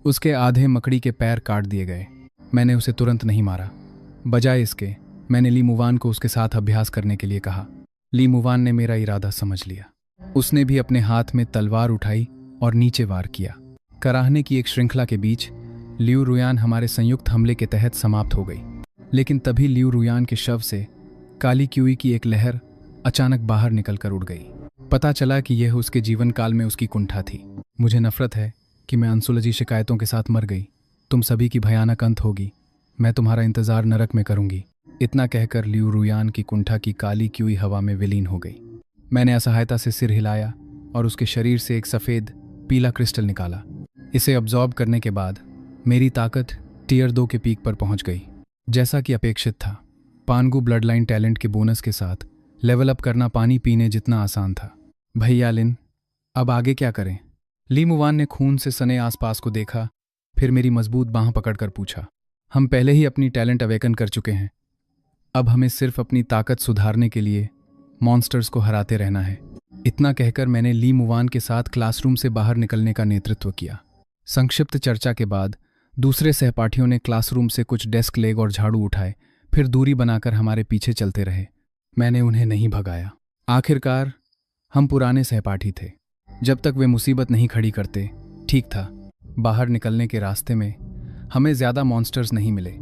उसके आधे मकड़ी के पैर काट दिए गए। मैंने उसे तुरंत नहीं मारा। बजाय इसके मैंने ली मुवान को उसके साथ अभ्यास करने के लिए कहा। ली मुवान ने मेरा इरादा समझ लिया। उसने भी अपने हाथ में तलवार उठाई और नीचे वार किया। कराहने की एक श्रृंखला के बीच लियू रुयान हमारे संयुक्त हमले के तहत समाप्त हो गई। लेकिन तभी लियू रुयान के शव से काली क्यूई की एक लहर अचानक बाहर निकलकर उड़ गई। पता चला कि यह उसके जीवन काल में उसकी कुंठा थी। मुझे नफरत है कि मैं अनसुलझी शिकायतों के साथ मर गई। तुम सभी की भयानक अंत होगी। मैं तुम्हारा इंतजार नरक में करूंगी। इतना कहकर लियू रुयान की कुंठा की काली क्यूई हवा में विलीन हो गई। मैंने असहायता से सिर हिलाया और उसके शरीर से एक सफ़ेद पीला क्रिस्टल निकाला। इसे अब्जॉर्ब करने के बाद मेरी ताकत टियर 2 के पीक पर पहुंच गई। जैसा कि अपेक्षित था, पानगु ब्लडलाइन टैलेंट के बोनस के साथ लेवल अप करना पानी पीने जितना आसान था। भैया लिन, अब आगे क्या करें? ली मुवान ने खून से सने आसपास को देखा, फिर मेरी मजबूत बांह पकड़कर पूछा। हम पहले ही अपनी टैलेंट अवेकन कर चुके हैं। अब हमें सिर्फ अपनी ताकत सुधारने के लिए मॉन्स्टर्स को हराते रहना है। इतना कहकर मैंने ली मुवान के साथ क्लासरूम से बाहर निकलने का नेतृत्व किया। संक्षिप्त चर्चा के बाद दूसरे सहपाठियों ने क्लासरूम से कुछ डेस्क लेग और झाड़ू उठाए, फिर दूरी बनाकर हमारे पीछे चलते रहे। मैंने उन्हें नहीं भगाया। आखिरकार हम पुराने सहपाठी थे। जब तक वे मुसीबत नहीं खड़ी करते, ठीक था। बाहर निकलने के रास्ते में हमें ज़्यादा मॉन्स्टर्स नहीं मिले,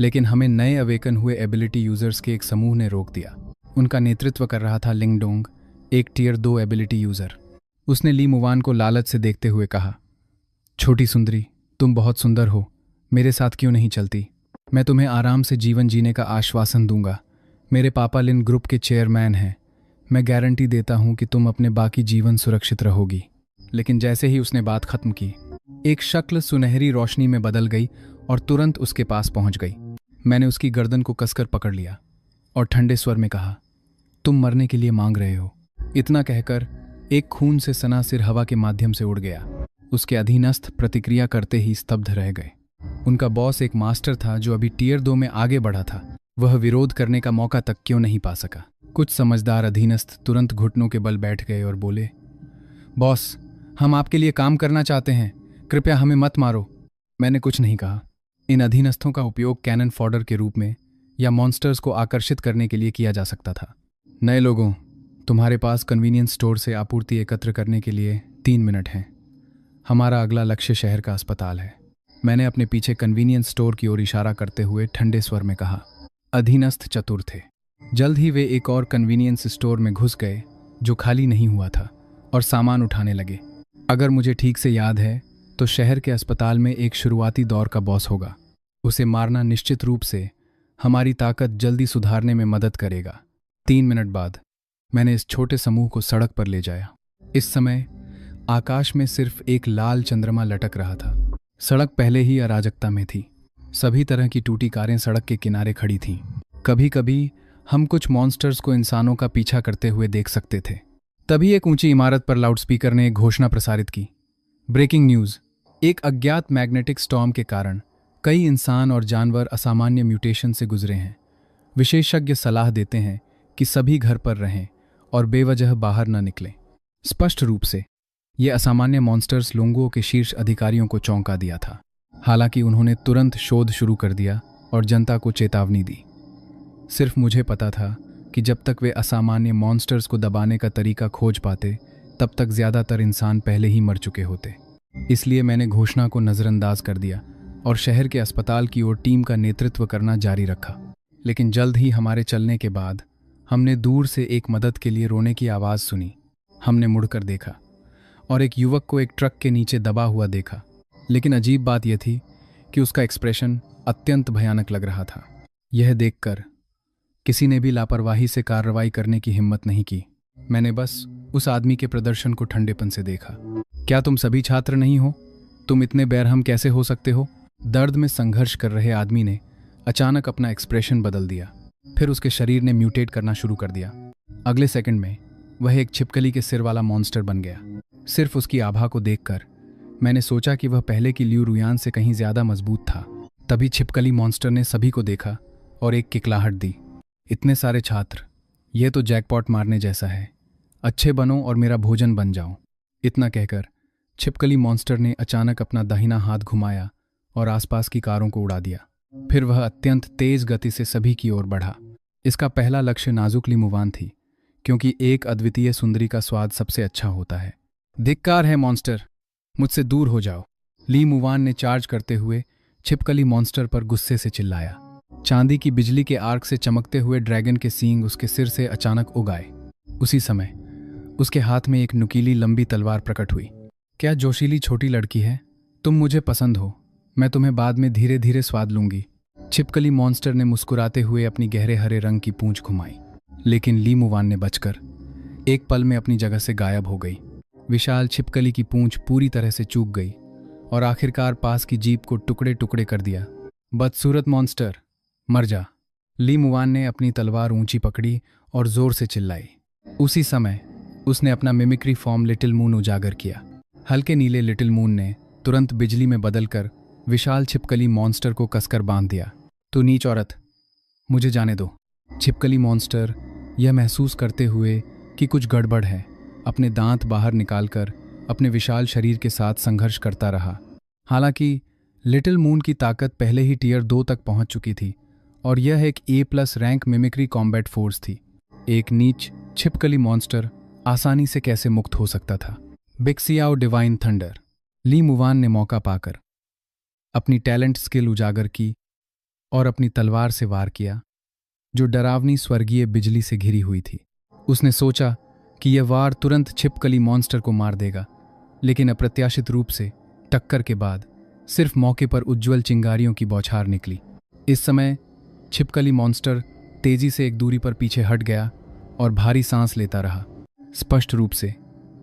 लेकिन हमें नए अवेकन हुए एबिलिटी यूज़र्स के एक समूह ने रोक दिया। उनका नेतृत्व कर रहा था लिंगडोंग, एक टियर 2 एबिलिटी यूज़र। उसने ली मुवान को लालच से देखते हुए कहा, छोटी सुंदरी, तुम बहुत सुंदर हो, मेरे साथ क्यों नहीं चलती? मैं तुम्हें आराम से जीवन जीने का आश्वासन दूंगा। मेरे पापा लिन ग्रुप के चेयरमैन हैं। मैं गारंटी देता हूं कि तुम अपने बाकी जीवन सुरक्षित रहोगी। लेकिन जैसे ही उसने बात खत्म की, एक शक्ल सुनहरी रोशनी में बदल गई और तुरंत उसके पास पहुंच गई। मैंने उसकी गर्दन को कसकर पकड़ लिया और ठंडे स्वर में कहा, तुम मरने के लिए मांग रहे हो। इतना कहकर एक खून से सना सिर हवा के माध्यम से उड़ गया। उसके अधीनस्थ प्रतिक्रिया करते ही स्तब्ध रह गए। उनका बॉस एक मास्टर था जो अभी टियर 2 में आगे बढ़ा था। वह विरोध करने का मौका तक क्यों नहीं पा सका। कुछ समझदार अधीनस्थ तुरंत घुटनों के बल बैठ गए और बोले, बॉस, हम आपके लिए काम करना चाहते हैं, कृपया हमें मत मारो। मैंने कुछ नहीं कहा। इन अधीनस्थों का उपयोग कैनन फॉडर के रूप में या मॉन्स्टर्स को आकर्षित करने के लिए किया जा सकता था। नए लोगों, तुम्हारे पास कन्वीनियंस स्टोर से आपूर्ति एकत्र करने के लिए 3 मिनट हैं। हमारा अगला लक्ष्य शहर का अस्पताल है। मैंने अपने पीछे कन्वीनियंस स्टोर की ओर इशारा करते हुए ठंडे स्वर में कहा। अधीनस्थ चतुर थे। जल्द ही वे एक और कन्वीनियंस स्टोर में घुस गए जो खाली नहीं हुआ था और सामान उठाने लगे। अगर मुझे ठीक से याद है तो शहर के अस्पताल में एक शुरुआती दौर का बॉस होगा। उसे मारना निश्चित रूप से हमारी ताकत जल्दी सुधारने में मदद करेगा। 3 मिनट बाद मैंने इस छोटे समूह को सड़क पर ले जाया। इस समय आकाश में सिर्फ एक लाल चंद्रमा लटक रहा था। सड़क पहले ही अराजकता में थी। सभी तरह की टूटी कारें सड़क के किनारे खड़ी थीं। कभी कभी हम कुछ मॉन्स्टर्स को इंसानों का पीछा करते हुए देख सकते थे। तभी एक ऊंची इमारत पर लाउडस्पीकर ने एक घोषणा प्रसारित की। ब्रेकिंग न्यूज़, एक अज्ञात मैग्नेटिक स्टॉर्म के कारण कई इंसान और जानवर असामान्य म्यूटेशन से गुजरे हैं। विशेषज्ञ सलाह देते हैं कि सभी घर पर रहें और बेवजह बाहर न निकलें। स्पष्ट रूप से ये असामान्य मॉन्स्टर्स लोंगुओं के शीर्ष अधिकारियों को चौंका दिया था। हालांकि उन्होंने तुरंत शोध शुरू कर दिया और जनता को चेतावनी दी। सिर्फ मुझे पता था कि जब तक वे असामान्य मॉन्स्टर्स को दबाने का तरीका खोज पाते, तब तक ज़्यादातर इंसान पहले ही मर चुके होते। इसलिए मैंने घोषणा को नज़रअंदाज कर दिया और शहर के अस्पताल की ओर टीम का नेतृत्व करना जारी रखा। लेकिन जल्द ही हमारे चलने के बाद हमने दूर से एक मदद के लिए रोने की आवाज़ सुनी। हमने मुड़कर देखा और एक युवक को एक ट्रक के नीचे दबा हुआ देखा। लेकिन अजीब बात यह थी कि उसका एक्सप्रेशन अत्यंत भयानक लग रहा था। यह देखकर किसी ने भी लापरवाही से कार्रवाई करने की हिम्मत नहीं की। मैंने बस उस आदमी के प्रदर्शन को ठंडेपन से देखा। क्या तुम सभी छात्र नहीं हो? तुम इतने बेरहम कैसे हो सकते हो? दर्द में संघर्ष कर रहे आदमी ने अचानक अपना एक्सप्रेशन बदल दिया। फिर उसके शरीर ने म्यूटेट करना शुरू कर दिया। अगले सेकंड में वह एक छिपकली के सिर वाला मॉन्स्टर बन गया। सिर्फ उसकी आभा को देखकर मैंने सोचा कि वह पहले की लियू रुयान से कहीं ज्यादा मजबूत था। तभी छिपकली मॉन्स्टर ने सभी को देखा और एक किकलाहट दी। इतने सारे छात्र, यह तो जैकपॉट मारने जैसा है। अच्छे बनो और मेरा भोजन बन जाओ। इतना कहकर छिपकली मॉन्स्टर ने अचानक अपना दाहिना हाथ घुमाया और आसपास की कारों को उड़ा दिया। फिर वह अत्यंत तेज गति से सभी की ओर बढ़ा। इसका पहला लक्ष्य नाजुक ली मुवान थी, क्योंकि एक अद्वितीय सुंदरी का स्वाद सबसे अच्छा होता है। धिक्कार है मॉन्स्टर, मुझसे दूर हो जाओ। ली मुवान ने चार्ज करते हुए छिपकली मॉन्स्टर पर गुस्से से चिल्लाया। चांदी की बिजली के आर्क से चमकते हुए ड्रैगन के सींग उसके सिर से अचानक उग आए। उसी समय उसके हाथ में एक नुकीली लंबी तलवार प्रकट हुई। क्या जोशीली छोटी लड़की है? तुम मुझे पसंद हो। मैं तुम्हें बाद में धीरे धीरे स्वाद लूंगी। छिपकली मॉन्स्टर ने मुस्कुराते हुए अपनी गहरे हरे रंग की पूंछ घुमाई, लेकिन ली मुवान ने बचकर एक पल में अपनी जगह से गायब हो गई। विशाल छिपकली की पूंछ पूरी तरह से चूक गई और आखिरकार पास की जीप को टुकड़े टुकड़े कर दिया। बदसूरत मॉन्स्टर, मर जा। ली मुवान ने अपनी तलवार ऊंची पकड़ी और जोर से चिल्लाई। उसी समय उसने अपना मिमिक्री फॉर्म लिटिल मून उजागर किया। हल्के नीले लिटिल मून ने तुरंत बिजली में बदलकर विशाल छिपकली मॉन्स्टर को कसकर बांध दिया। तू नीच औरत, मुझे जाने दो। छिपकली मॉन्स्टर यह महसूस करते हुए कि कुछ गड़बड़ है, अपने दांत बाहर निकालकर अपने विशाल शरीर के साथ संघर्ष करता रहा। हालांकि लिटिल मून की ताकत पहले ही टियर 2 तक पहुंच चुकी थी और यह एक A+ rank mimicry combat force थी। एक नीच छिपकली मॉन्स्टर आसानी से कैसे मुक्त हो सकता था? बिक्सियाओ डिवाइन थंडर। ली मुवान ने मौका पाकर अपनी टैलेंट स्किल उजागर की और अपनी तलवार से वार किया, जो डरावनी स्वर्गीय बिजली से घिरी हुई थी। उसने सोचा कि यह वार तुरंत छिपकली मॉन्स्टर को मार देगा, लेकिन अप्रत्याशित रूप से टक्कर के बाद सिर्फ मौके पर उज्ज्वल चिंगारियों की बौछार निकली। इस समय छिपकली मॉन्स्टर तेजी से एक दूरी पर पीछे हट गया और भारी सांस लेता रहा। स्पष्ट रूप से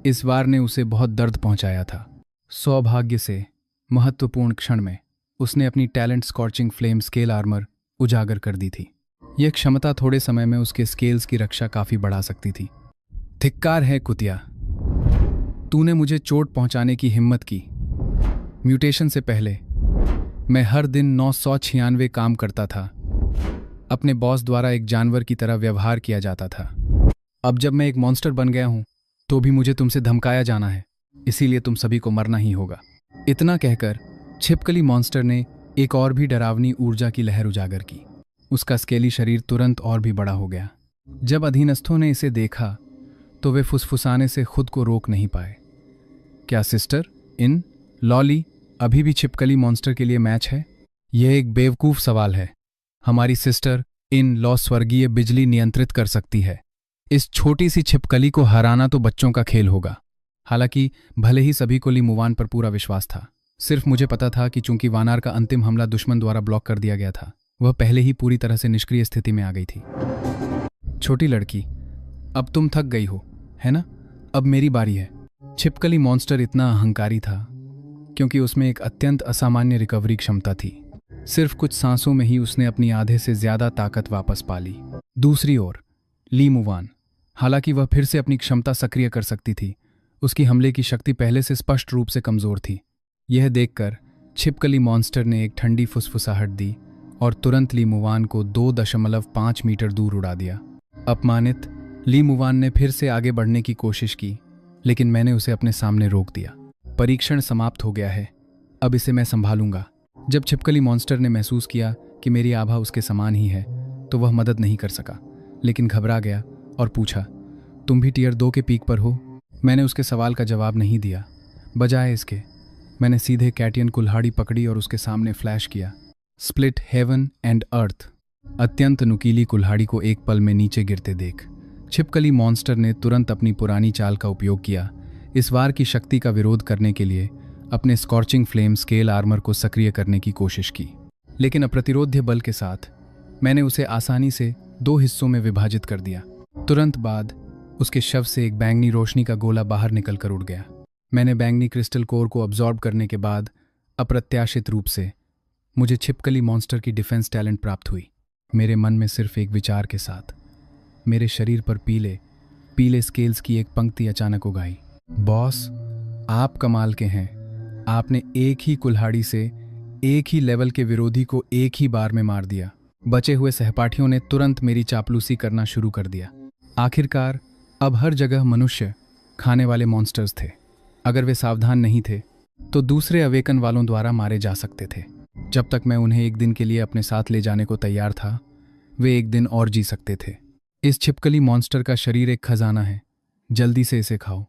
इस वार ने उसे बहुत दर्द पहुंचाया था। सौभाग्य से महत्वपूर्ण क्षण में उसने अपनी talent scorching flame scale armour उजागर कर दी थी। यह क्षमता थोड़े समय में उसके स्केल्स की रक्षा काफी बढ़ा सकती थी। धिक्कार है कुतिया, तूने मुझे चोट पहुंचाने की हिम्मत की। म्यूटेशन से पहले मैं हर दिन 996 काम करता था। अपने बॉस द्वारा एक जानवर की तरह व्यवहार किया जाता था। अब जब मैं एक मॉन्स्टर बन गया हूं तो भी मुझे तुमसे धमकाया जाना है, इसीलिए तुम सभी को मरना ही होगा। इतना कहकर छिपकली मॉन्स्टर ने एक और भी डरावनी ऊर्जा की लहर उजागर की। उसका स्केली शरीर तुरंत और भी बड़ा हो गया। जब अधीनस्थों ने इसे देखा तो वे फुसफुसाने से खुद को रोक नहीं पाए। क्या सिस्टर इन लॉली अभी भी छिपकली मॉन्स्टर के लिए मैच है? यह एक बेवकूफ सवाल है। हमारी सिस्टर इन लॉ स्वर्गीय बिजली नियंत्रित कर सकती है। इस छोटी सी छिपकली को हराना तो बच्चों का खेल होगा। हालांकि भले ही सभी को ली मुवान पर पूरा विश्वास था, सिर्फ मुझे पता था कि चूंकि वानार का अंतिम हमला दुश्मन द्वारा ब्लॉक कर दिया गया था, वह पहले ही पूरी तरह से निष्क्रिय स्थिति में आ गई थी। छोटी लड़की, अब तुम थक गई हो, है ना? अब मेरी बारी है। छिपकली मॉन्स्टर इतना अहंकारी था क्योंकि उसमें एक अत्यंत असामान्य रिकवरी क्षमता थी। सिर्फ कुछ सांसों में ही उसने अपनी आधे से ज्यादा ताकत वापस पा ली। दूसरी ओर ली मुवान, हालांकि वह फिर से अपनी क्षमता सक्रिय कर सकती थी, उसकी हमले की शक्ति पहले से स्पष्ट रूप से कमजोर थी। यह देखकर छिपकली मॉन्स्टर ने एक ठंडी फुसफुसाहट दी और तुरंत ली मुवान को 2.5 मीटर दूर उड़ा दिया। अपमानित ली मुवान ने फिर से आगे बढ़ने की कोशिश की, लेकिन मैंने उसे अपने सामने रोक दिया। परीक्षण समाप्त हो गया है, अब इसे मैं संभालूंगा। जब छिपकली मॉन्स्टर ने महसूस किया कि मेरी आभा उसके समान ही है तो वह मदद नहीं कर सका, लेकिन घबरा गया और पूछा, तुम भी टियर 2 के पीक पर हो? मैंने उसके सवाल का जवाब नहीं दिया। बजाय इसके मैंने सीधे कैटियन कुल्हाड़ी पकड़ी और उसके सामने फ्लैश किया। Split heaven and earth. अत्यंत नुकीली कुल्हाड़ी को एक पल में नीचे गिरते देख छिपकली मॉन्स्टर ने तुरंत अपनी पुरानी चाल का उपयोग किया। इस वार की शक्ति का विरोध करने के लिए अपने स्कॉर्चिंग फ्लेम स्केल आर्मर को सक्रिय करने की कोशिश की, लेकिन अप्रतिरोध्य बल के साथ मैंने उसे आसानी से 2 हिस्सों में विभाजित कर दिया। तुरंत बाद उसके शव से एक बैंगनी रोशनी का गोला बाहर निकलकर उड़ गया। मैंने बैंगनी क्रिस्टल कोर को अब्जॉर्ब करने के बाद अप्रत्याशित रूप से मुझे छिपकली मॉन्स्टर की डिफेंस टैलेंट प्राप्त हुई। मेरे मन में सिर्फ एक विचार के साथ मेरे शरीर पर पीले पीले स्केल्स की एक पंक्ति अचानक उगाई। बॉस, आप कमाल के हैं। आपने एक ही कुल्हाड़ी से एक ही लेवल के विरोधी को एक ही बार में मार दिया। बचे हुए सहपाठियों ने तुरंत मेरी चापलूसी करना शुरू कर दिया। आखिरकार अब हर जगह मनुष्य खाने वाले मॉन्स्टर्स थे। अगर वे सावधान नहीं थे तो दूसरे अवेकन वालों द्वारा मारे जा सकते थे। जब तक मैं उन्हें एक दिन के लिए अपने साथ ले जाने को तैयार था, वे एक दिन और जी सकते थे। इस छिपकली मॉन्स्टर का शरीर एक खजाना है, जल्दी से इसे खाओ।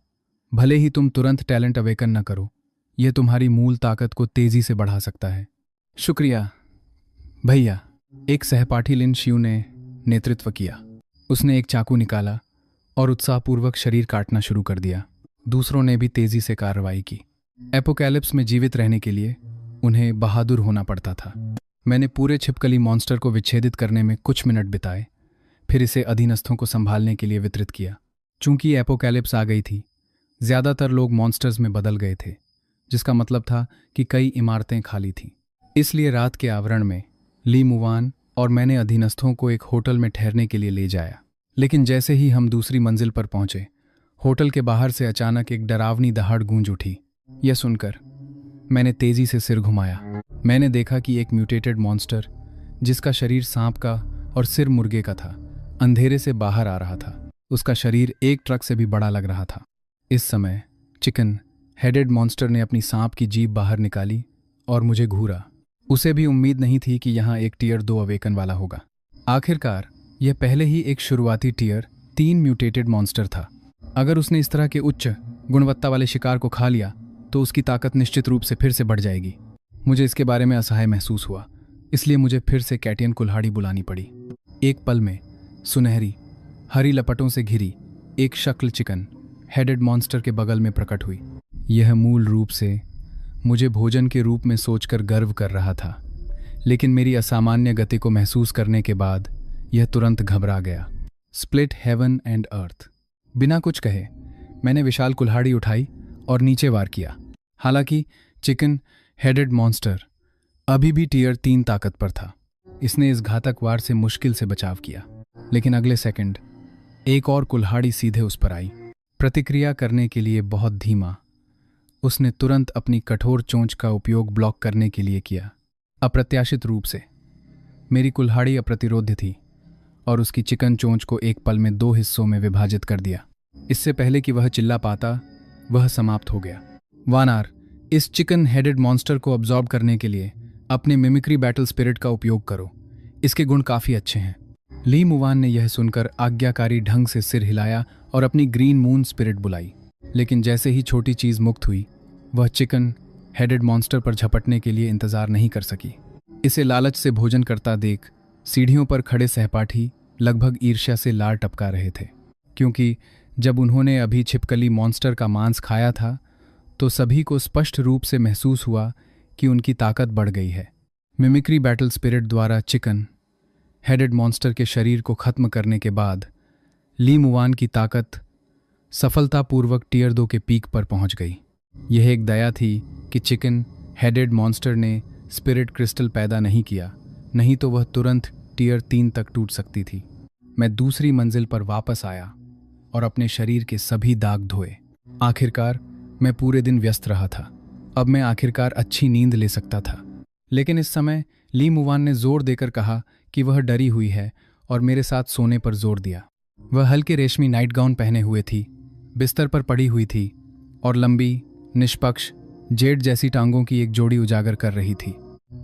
भले ही तुम तुरंत टैलेंट अवेकन न करो, यह तुम्हारी मूल ताकत को तेजी से बढ़ा सकता है। शुक्रिया भैया, एक सहपाठी लिन शियू ने नेतृत्व किया। उसने एक चाकू निकाला और उत्साहपूर्वक शरीर काटना शुरू कर दिया। दूसरों ने भी तेजी से कार्रवाई की। एपोकैलिप्स में जीवित रहने के लिए उन्हें बहादुर होना पड़ता था। मैंने पूरे छिपकली मॉन्स्टर को विच्छेदित करने में कुछ मिनट बिताए, फिर इसे अधीनस्थों को संभालने के लिए वितरित किया। चूंकि एपोकैलिप्स आ गई थी, ज्यादातर लोग मॉन्स्टर्स में बदल गए थे, जिसका मतलब था कि कई इमारतें खाली थीं। इसलिए रात के आवरण में ली मुवान और मैंने अधीनस्थों को एक होटल में ठहरने के लिए ले जाया। लेकिन जैसे ही हम दूसरी मंजिल पर पहुंचे, होटल के बाहर से अचानक एक डरावनी दहाड़ गूंज उठी। यह सुनकर मैंने तेजी से सिर घुमाया। मैंने देखा कि एक म्यूटेटेड मॉन्स्टर, जिसका शरीर सांप का और सिर मुर्गे का था, अंधेरे से बाहर आ रहा था। उसका शरीर एक ट्रक से भी बड़ा लग रहा था। इस समय चिकन हेडेड मॉन्स्टर ने अपनी सांप की जीभ बाहर निकाली और मुझे घूरा। उसे भी उम्मीद नहीं थी कि यहाँ एक टियर 2 अवेकन वाला होगा। आखिरकार यह पहले ही एक शुरुआती टियर 3 म्यूटेटेड मॉन्स्टर था। अगर उसने इस तरह के उच्च गुणवत्ता वाले शिकार को खा लिया तो उसकी ताकत निश्चित रूप से फिर से बढ़ जाएगी। मुझे इसके बारे में असहाय महसूस हुआ, इसलिए मुझे फिर से कैटियन कुल्हाड़ी बुलानी पड़ी। एक पल में सुनहरी हरी लपटों से घिरी एक शक्ल चिकन हेडेड मॉन्स्टर के बगल में प्रकट हुई। यह मूल रूप से मुझे भोजन के रूप में सोचकर गर्व कर रहा था, लेकिन मेरी असामान्य गति को महसूस करने के बाद यह तुरंत घबरा गया। Split heaven and earth. बिना कुछ कहे मैंने विशाल कुल्हाड़ी उठाई और नीचे वार किया। हालांकि चिकन हेडेड मॉन्स्टर अभी भी टियर 3 ताकत पर था। इसने इस घातक वार से मुश्किल से बचाव किया, लेकिन अगले सेकंड एक और कुल्हाड़ी सीधे उस पर आई। प्रतिक्रिया करने के लिए बहुत धीमा, उसने तुरंत अपनी कठोर चोंच का उपयोग ब्लॉक करने के लिए किया। अप्रत्याशित रूप से मेरी कुल्हाड़ी अप्रतिरोध्य थी और उसकी चिकन चोंच को एक पल में 2 हिस्सों में विभाजित कर दिया। इससे पहले कि वह चिल्ला पाता, वह समाप्त हो गया। वानार, इस चिकन हेडेड मॉन्स्टर को अब्जॉर्ब करने के लिए अपने मिमिक्री बैटल स्पिरिट का उपयोग करो। इसके गुण काफी अच्छे हैं। ली मुवान ने यह सुनकर आज्ञाकारी ढंग से सिर हिलाया और अपनी ग्रीन मून स्पिरिट बुलाई। लेकिन जैसे ही छोटी चीज मुक्त हुई, वह चिकन हेडेड मॉन्स्टर पर झपटने के लिए इंतजार नहीं कर सकी। इसे लालच से भोजन करता देख सीढ़ियों पर खड़े सहपाठी लगभग ईर्ष्या से लार टपका रहे थे, क्योंकि जब उन्होंने अभी छिपकली मॉन्स्टर का मांस खाया था तो सभी को स्पष्ट रूप से महसूस हुआ कि उनकी ताकत बढ़ गई है। मिमिक्री बैटल स्पिरिट द्वारा चिकन हेडेड मॉन्स्टर के शरीर को खत्म करने के बाद ली मुवान की ताकत सफलतापूर्वक टियर 2 के पीक पर पहुंच गई। यह एक दया थी कि चिकन हेडेड मॉन्स्टर ने स्पिरिट क्रिस्टल पैदा नहीं किया, नहीं तो वह तुरंत टियर 3 तक टूट सकती थी। मैं दूसरी मंजिल पर वापस आया और अपने शरीर के सभी दाग धोए। आखिरकार मैं पूरे दिन व्यस्त रहा था। अब मैं आखिरकार अच्छी नींद ले सकता था। लेकिन इस समय ली मुवान ने जोर देकर कहा कि वह डरी हुई है और मेरे साथ सोने पर जोर दिया। वह हल्के रेशमी नाइट गाउन पहने हुए थी, बिस्तर पर पड़ी हुई थी और लंबी निष्पक्ष जेड जैसी टांगों की एक जोड़ी उजागर कर रही थी।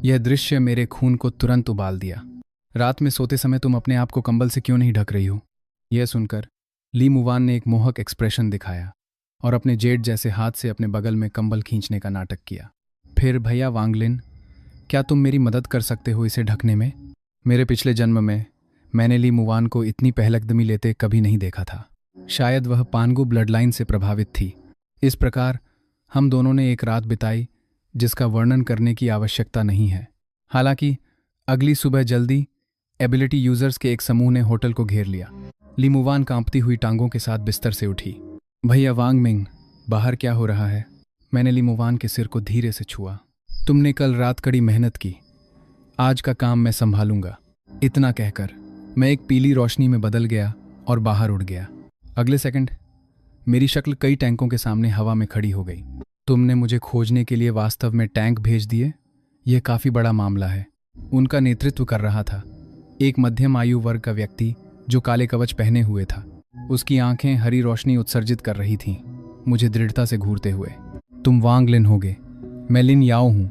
यह दृश्य मेरे खून को तुरंत उबाल दिया। रात में सोते समय तुम अपने आप को कंबल से क्यों नहीं ढक रही हो? यह सुनकर ली मुवान ने एक मोहक एक्सप्रेशन दिखाया और अपने जेड जैसे हाथ से अपने बगल में कंबल खींचने का नाटक किया। फिर भैया वांगलिन, क्या तुम मेरी मदद कर सकते हो इसे ढकने में? मेरे पिछले जन्म में मैंने ली मुवान को इतनी पहलकदमी लेते कभी नहीं देखा था। शायद वह पानगु ब्लडलाइन से प्रभावित थी। इस प्रकार हम दोनों ने एक रात बिताई जिसका वर्णन करने की आवश्यकता नहीं है। हालांकि अगली सुबह जल्दी एबिलिटी यूजर्स के एक समूह ने होटल को घेर लिया। लिमुवान कांपती हुई टांगों के साथ बिस्तर से उठी। भैया वांग मिंग, बाहर क्या हो रहा है? मैंने लिमुवान के सिर को धीरे से छुआ। तुमने कल रात कड़ी मेहनत की, आज का काम मैं संभालूंगा। इतना कहकर मैं एक पीली रोशनी में बदल गया और बाहर उड़ गया। अगले सेकंड मेरी शक्ल कई टैंकों के सामने हवा में खड़ी हो गई। तुमने मुझे खोजने के लिए वास्तव में टैंक भेज दिए? यह काफी बड़ा मामला है। उनका नेतृत्व कर रहा था एक मध्यम आयु वर्ग का व्यक्ति जो काले कवच पहने हुए था। उसकी आंखें हरी रोशनी उत्सर्जित कर रही थीं, मुझे दृढ़ता से घूरते हुए। तुम वांग लिन होगे। मैं लिन याओ हूं,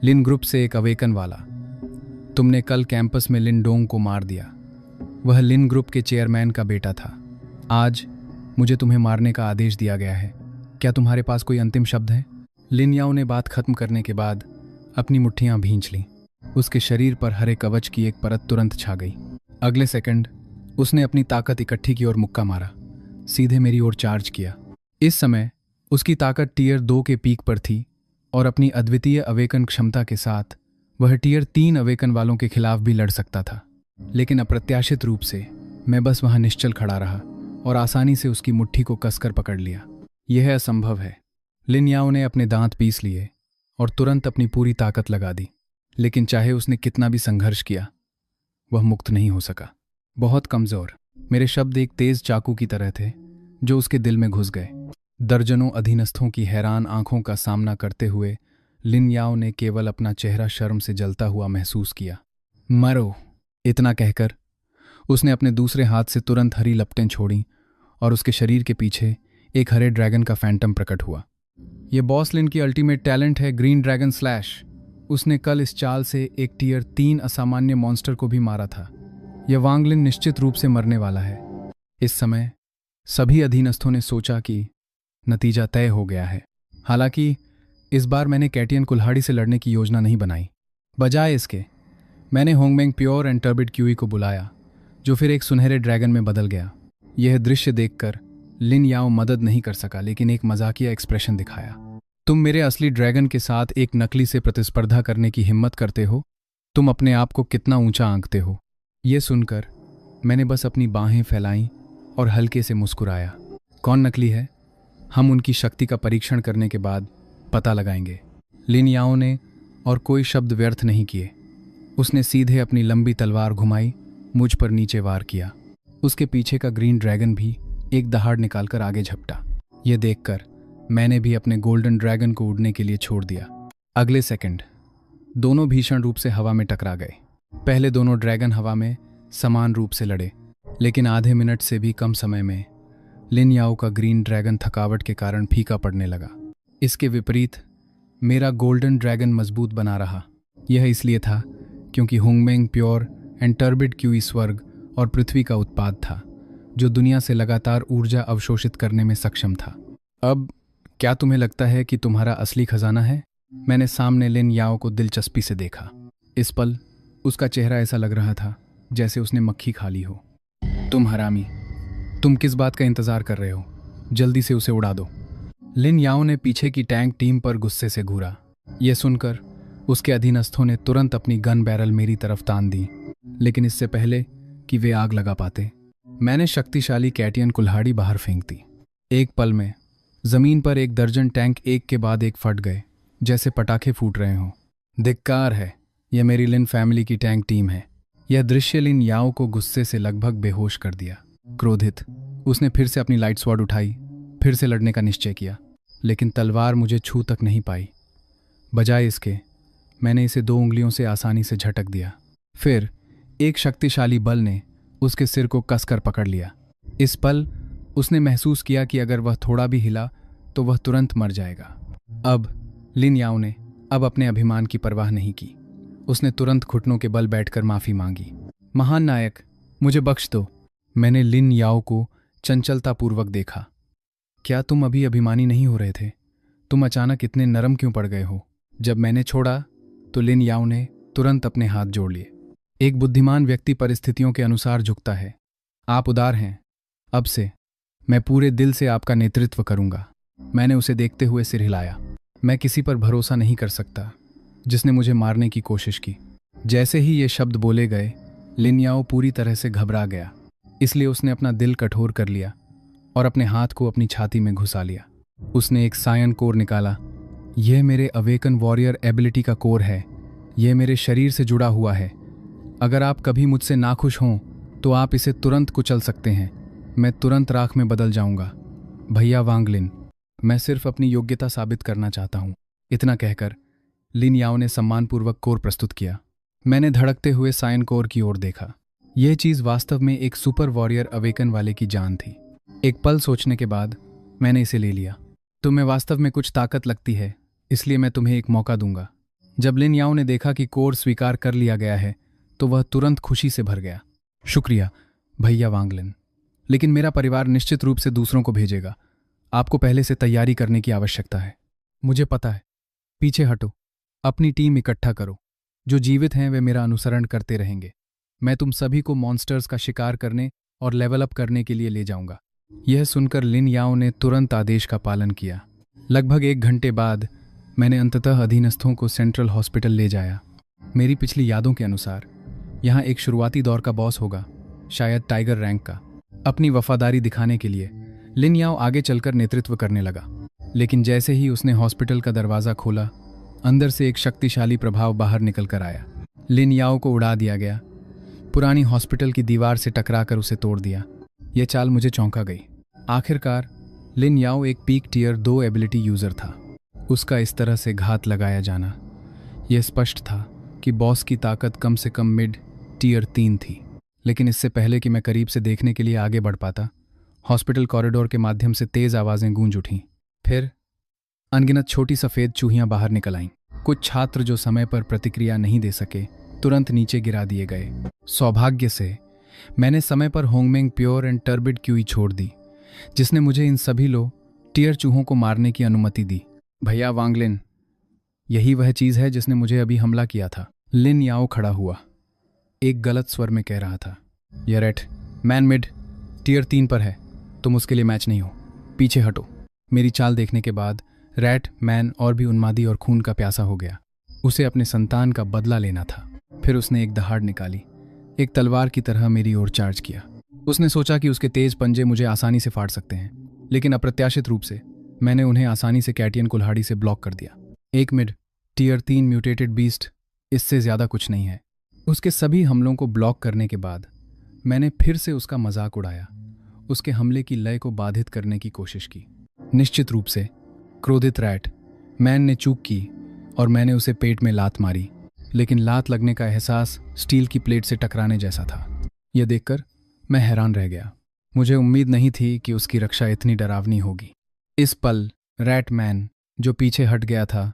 लिन ग्रुप से एक अवेकन वाला। तुमने कल कैंपस में लिन डोंग को मार दिया। वह लिन ग्रुप के चेयरमैन का बेटा था। आज मुझे तुम्हें मारने का आदेश दिया गया है। क्या तुम्हारे पास कोई अंतिम शब्द है? लिन याओ ने बात खत्म करने के बाद अपनी मुट्ठियां भींच लीं। उसके शरीर पर हरे कवच की एक परत तुरंत छा गई। अगले सेकंड उसने अपनी ताकत इकट्ठी की और मुक्का मारा, सीधे मेरी ओर चार्ज किया। इस समय उसकी ताकत टीयर 2 के पीक पर थी और अपनी अद्वितीय अवेकन क्षमता के साथ वह टीयर 3 अवेकन वालों के खिलाफ भी लड़ सकता था। लेकिन अप्रत्याशित रूप से मैं बस वहां निश्चल खड़ा रहा और आसानी से उसकी मुट्ठी को कसकर पकड़ लिया। यह असंभव है। लिन याओ ने अपने दांत पीस लिए और तुरंत अपनी पूरी ताकत लगा दी, लेकिन चाहे उसने कितना भी संघर्ष किया, वह मुक्त नहीं हो सका। बहुत कमजोर। मेरे शब्द एक तेज चाकू की तरह थे जो उसके दिल में घुस गए। दर्जनों अधीनस्थों की हैरान आंखों का सामना करते हुए लिन याओ ने केवल अपना चेहरा शर्म से जलता हुआ महसूस किया। मरो! इतना कहकर उसने अपने दूसरे हाथ से तुरंत हरी लपटें छोड़ी और उसके शरीर के पीछे एक हरे ड्रैगन का फैंटम प्रकट हुआ। यह बॉस लिन की अल्टीमेट टैलेंट है, ग्रीन ड्रैगन स्लैश। उसने कल इस चाल से एक टीयर 3 असामान्य मॉन्स्टर को भी मारा था। यह वांग लिन निश्चित रूप से मरने वाला है। इस समय सभी अधीनस्थों ने सोचा कि नतीजा तय हो गया है। हालांकि इस बार मैंने कैटियन कुल्हाड़ी से लड़ने की योजना नहीं बनाई। बजाय इसके मैंने HongMeng pure and turbid QE को बुलाया, जो फिर एक सुनहरे ड्रैगन में बदल गया। यह दृश्य देखकर लिन याओ मदद नहीं कर सका, लेकिन एक मजाकिया एक्सप्रेशन दिखाया। तुम मेरे असली ड्रैगन के साथ एक नकली से प्रतिस्पर्धा करने की हिम्मत करते हो? तुम अपने आप को कितना ऊंचा आंकते हो? यह सुनकर मैंने बस अपनी बाहें फैलाईं और हल्के से मुस्कुराया। कौन नकली है? हम उनकी शक्ति का परीक्षण करने के बाद पता लगाएंगे। लिन याओ ने और कोई शब्द व्यर्थ नहीं किए। उसने सीधे अपनी लंबी तलवार घुमाई, मुझ पर नीचे वार किया। उसके पीछे का ग्रीन ड्रैगन भी एक दहाड़ निकालकर आगे झपटा। यह देखकर मैंने भी अपने गोल्डन ड्रैगन को उड़ने के लिए छोड़ दिया। अगले सेकंड दोनों भीषण रूप से हवा में टकरा गए। पहले दोनों ड्रैगन हवा में समान रूप से लड़े, लेकिन आधे मिनट से भी कम समय में लिन याओ का ग्रीन ड्रैगन थकावट के कारण फीका पड़ने लगा। इसके विपरीत मेरा गोल्डन ड्रैगन मजबूत बना रहा। यह इसलिए था क्योंकि HongMeng pure and turbid QE स्वर्ग और पृथ्वी का उत्पाद था, जो दुनिया से लगातार ऊर्जा अवशोषित करने में सक्षम था। अब क्या तुम्हें लगता है कि तुम्हारा असली खजाना है? मैंने सामने लिन याओ को दिलचस्पी से देखा। इस पल उसका चेहरा ऐसा लग रहा था जैसे उसने मक्खी खा ली हो। तुम हरामी, तुम किस बात का इंतजार कर रहे हो? जल्दी से उसे उड़ा दो। लिन याओ ने पीछे की टैंक टीम पर गुस्से से घूरा। यह सुनकर उसके अधीनस्थों ने तुरंत अपनी गन बैरल मेरी तरफ तान दी, लेकिन इससे पहले कि वे आग लगा पाते, मैंने शक्तिशाली कैटियन कुल्हाड़ी बाहर फेंक दी। एक पल में जमीन पर एक दर्जन टैंक एक के बाद एक फट गए, जैसे पटाखे फूट रहे हों। धिक्कार है, यह मेरी लिन फैमिली की टैंक टीम है। यह दृश्य लिन याओ को गुस्से से लगभग बेहोश कर दिया। क्रोधित उसने फिर से अपनी लाइट स्वॉर्ड उठाई, फिर से लड़ने का निश्चय किया, लेकिन तलवार मुझे छू तक नहीं पाई। बजाय इसके मैंने इसे 2 उंगलियों से आसानी से झटक दिया। फिर एक शक्तिशाली बल ने उसके सिर को कसकर पकड़ लिया। इस पल उसने महसूस किया कि अगर वह थोड़ा भी हिला तो वह तुरंत मर जाएगा। अब लिन याओ ने अब अपने अभिमान की परवाह नहीं की। उसने तुरंत घुटनों के बल बैठकर माफी मांगी। महान नायक, मुझे बख्श दो। मैंने लिन याओ को चंचलतापूर्वक देखा। क्या तुम अभी अभिमानी नहीं हो रहे थे? तुम अचानक इतने नरम क्यों पड़ गए हो? जब मैंने छोड़ा तो लिन याओ ने तुरंत अपने हाथ जोड़ लिए। एक बुद्धिमान व्यक्ति परिस्थितियों के अनुसार झुकता है। आप उदार हैं। अब से मैं पूरे दिल से आपका नेतृत्व करूंगा। मैंने उसे देखते हुए सिर हिलाया। मैं किसी पर भरोसा नहीं कर सकता जिसने मुझे मारने की कोशिश की। जैसे ही ये शब्द बोले गए, लिन याओ पूरी तरह से घबरा गया, इसलिए उसने अपना दिल कठोर कर लिया और अपने हाथ को अपनी छाती में घुसा लिया। उसने एक सायन कोर निकाला। यह मेरे अवेकन वॉरियर एबिलिटी का कोर है। यह मेरे शरीर से जुड़ा हुआ है। अगर आप कभी मुझसे नाखुश हों तो आप इसे तुरंत कुचल सकते हैं। मैं तुरंत राख में बदल जाऊंगा। भैया वांग लिन, मैं सिर्फ अपनी योग्यता साबित करना चाहता हूं। इतना कहकर लिन याओ ने सम्मानपूर्वक कोर प्रस्तुत किया। मैंने धड़कते हुए सायन कोर की ओर देखा। यह चीज वास्तव में एक सुपर वॉरियर अवेकन वाले की जान थी। एक पल सोचने के बाद मैंने इसे ले लिया। तुम्हें वास्तव में कुछ ताकत लगती है, इसलिए मैं तुम्हें एक मौका दूंगा। जब लिन याओ ने देखा कि कोर स्वीकार कर लिया गया है तो वह तुरंत खुशी से भर गया। शुक्रिया भैया वांग लिन, लेकिन मेरा परिवार निश्चित रूप से दूसरों को भेजेगा। आपको पहले से तैयारी करने की आवश्यकता है। मुझे पता है। पीछे हटो, अपनी टीम इकट्ठा करो। जो जीवित हैं वे मेरा अनुसरण करते रहेंगे। मैं तुम सभी को मॉन्स्टर्स का शिकार करने और लेवल अप करने के लिए ले जाऊंगा। यह सुनकर लिन याओ ने तुरंत आदेश का पालन किया। लगभग 1 घंटे बाद मैंने अंततः अधीनस्थों को सेंट्रल हॉस्पिटल ले जाया। मेरी पिछली यादों के अनुसार यहाँ एक शुरुआती दौर का बॉस होगा, शायद टाइगर रैंक का। अपनी वफादारी दिखाने के लिए लिन याओ आगे चलकर नेतृत्व करने लगा। लेकिन जैसे ही उसने हॉस्पिटल का दरवाज़ा खोला, अंदर से एक शक्तिशाली प्रभाव बाहर निकल कर आया। लिन याओ को उड़ा दिया गया। पुरानी हॉस्पिटल की दीवार से टकराकर उसे तोड़ दिया। यह चाल मुझे चौंका गई। आखिरकार लिन याओ एक पीक टियर 2 एबिलिटी यूज़र था। उसका इस तरह से घात लगाया जाना, यह स्पष्ट था कि बॉस की ताकत कम से कम मिड टियर 3 थी। लेकिन इससे पहले कि मैं करीब से देखने के लिए आगे बढ़ पाता, हॉस्पिटल कॉरिडोर के माध्यम से तेज़ आवाज़ें गूंज उठीं। फिर अनगिनत छोटी सफ़ेद चूहियां बाहर निकल आईं। कुछ छात्र जो समय पर प्रतिक्रिया नहीं दे सके तुरंत नीचे गिरा दिए गए। सौभाग्य से मैंने समय पर HongMeng pure and turbid QE छोड़ दी, जिसने मुझे इन सभी लो टियर चूहों को मारने की अनुमति दी। भैया वांग लिन, यही वह चीज़ है जिसने मुझे अभी हमला किया था। लिन याओ खड़ा हुआ, एक गलत स्वर में कह रहा था। यह रेट मैन मिड टियर 3 पर है। तुम उसके लिए मैच नहीं हो। पीछे हटो। मेरी चाल देखने के बाद रैट मैन और भी उन्मादी और खून का प्यासा हो गया। उसे अपने संतान का बदला लेना था। फिर उसने एक दहाड़ निकाली, एक तलवार की तरह मेरी ओर चार्ज किया। उसने सोचा कि उसके तेज पंजे मुझे आसानी से फाड़ सकते हैं, लेकिन अप्रत्याशित रूप से मैंने उन्हें आसानी से कैटियन कुल्हाड़ी से ब्लॉक कर दिया। एक मिड टियर 3 म्यूटेटेड बीस्ट, इससे ज़्यादा कुछ नहीं है। उसके सभी हमलों को ब्लॉक करने के बाद मैंने फिर से उसका मजाक उड़ाया, उसके हमले की लय को बाधित करने की कोशिश की। निश्चित रूप से क्रोधित रैट मैन ने चूक की और मैंने उसे पेट में लात मारी, लेकिन लात लगने का एहसास स्टील की प्लेट से टकराने जैसा था। यह देखकर मैं हैरान रह गया। मुझे उम्मीद नहीं थी कि उसकी रक्षा इतनी डरावनी होगी। इस पल रैट मैन, जो पीछे हट गया था,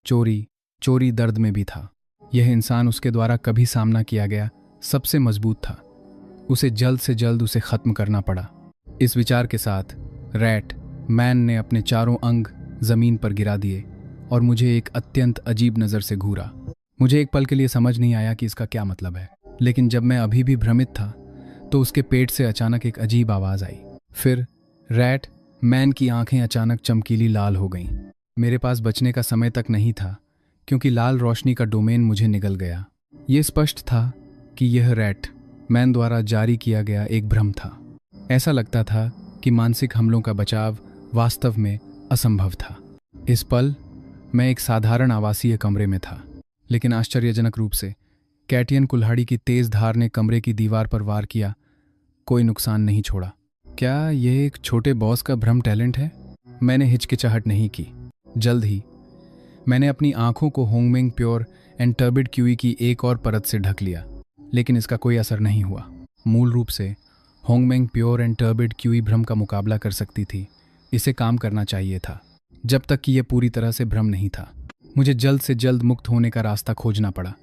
चोरी दर्द में भी था। यह इंसान उसके द्वारा कभी सामना किया गया सबसे मजबूत था। उसे जल्द से जल्द उसे खत्म करना पड़ा। इस विचार के साथ रैट मैन ने अपने चारों अंग जमीन पर गिरा दिए और मुझे एक अत्यंत अजीब नज़र से घूरा। मुझे एक पल के लिए समझ नहीं आया कि इसका क्या मतलब है, लेकिन जब मैं अभी भी भ्रमित था तो उसके पेट से अचानक एक अजीब आवाज़ आई। फिर रैट मैन की आंखें अचानक चमकीली लाल हो गईं। मेरे पास बचने का समय तक नहीं था, क्योंकि लाल रोशनी का डोमेन मुझे निगल गया। ये स्पष्ट था कि यह रैट मैन द्वारा जारी किया गया एक भ्रम था। ऐसा लगता था कि मानसिक हमलों का बचाव वास्तव में असंभव था। इस पल मैं एक साधारण आवासीय कमरे में था, लेकिन आश्चर्यजनक रूप से कैटियन कुल्हाड़ी की तेज धार ने कमरे की दीवार पर वार किया, कोई नुकसान नहीं छोड़ा। क्या यह एक छोटे बॉस का भ्रम टैलेंट है? मैंने हिचकिचाहट नहीं की। जल्द ही मैंने अपनी आंखों को HongMeng pure and turbid QE की एक और परत से ढक लिया, लेकिन इसका कोई असर नहीं हुआ। मूल रूप से HongMeng pure and turbid QE भ्रम का मुकाबला कर सकती थी। इसे काम करना चाहिए था, जब तक कि यह पूरी तरह से भ्रम नहीं था। मुझे जल्द से जल्द मुक्त होने का रास्ता खोजना पड़ा।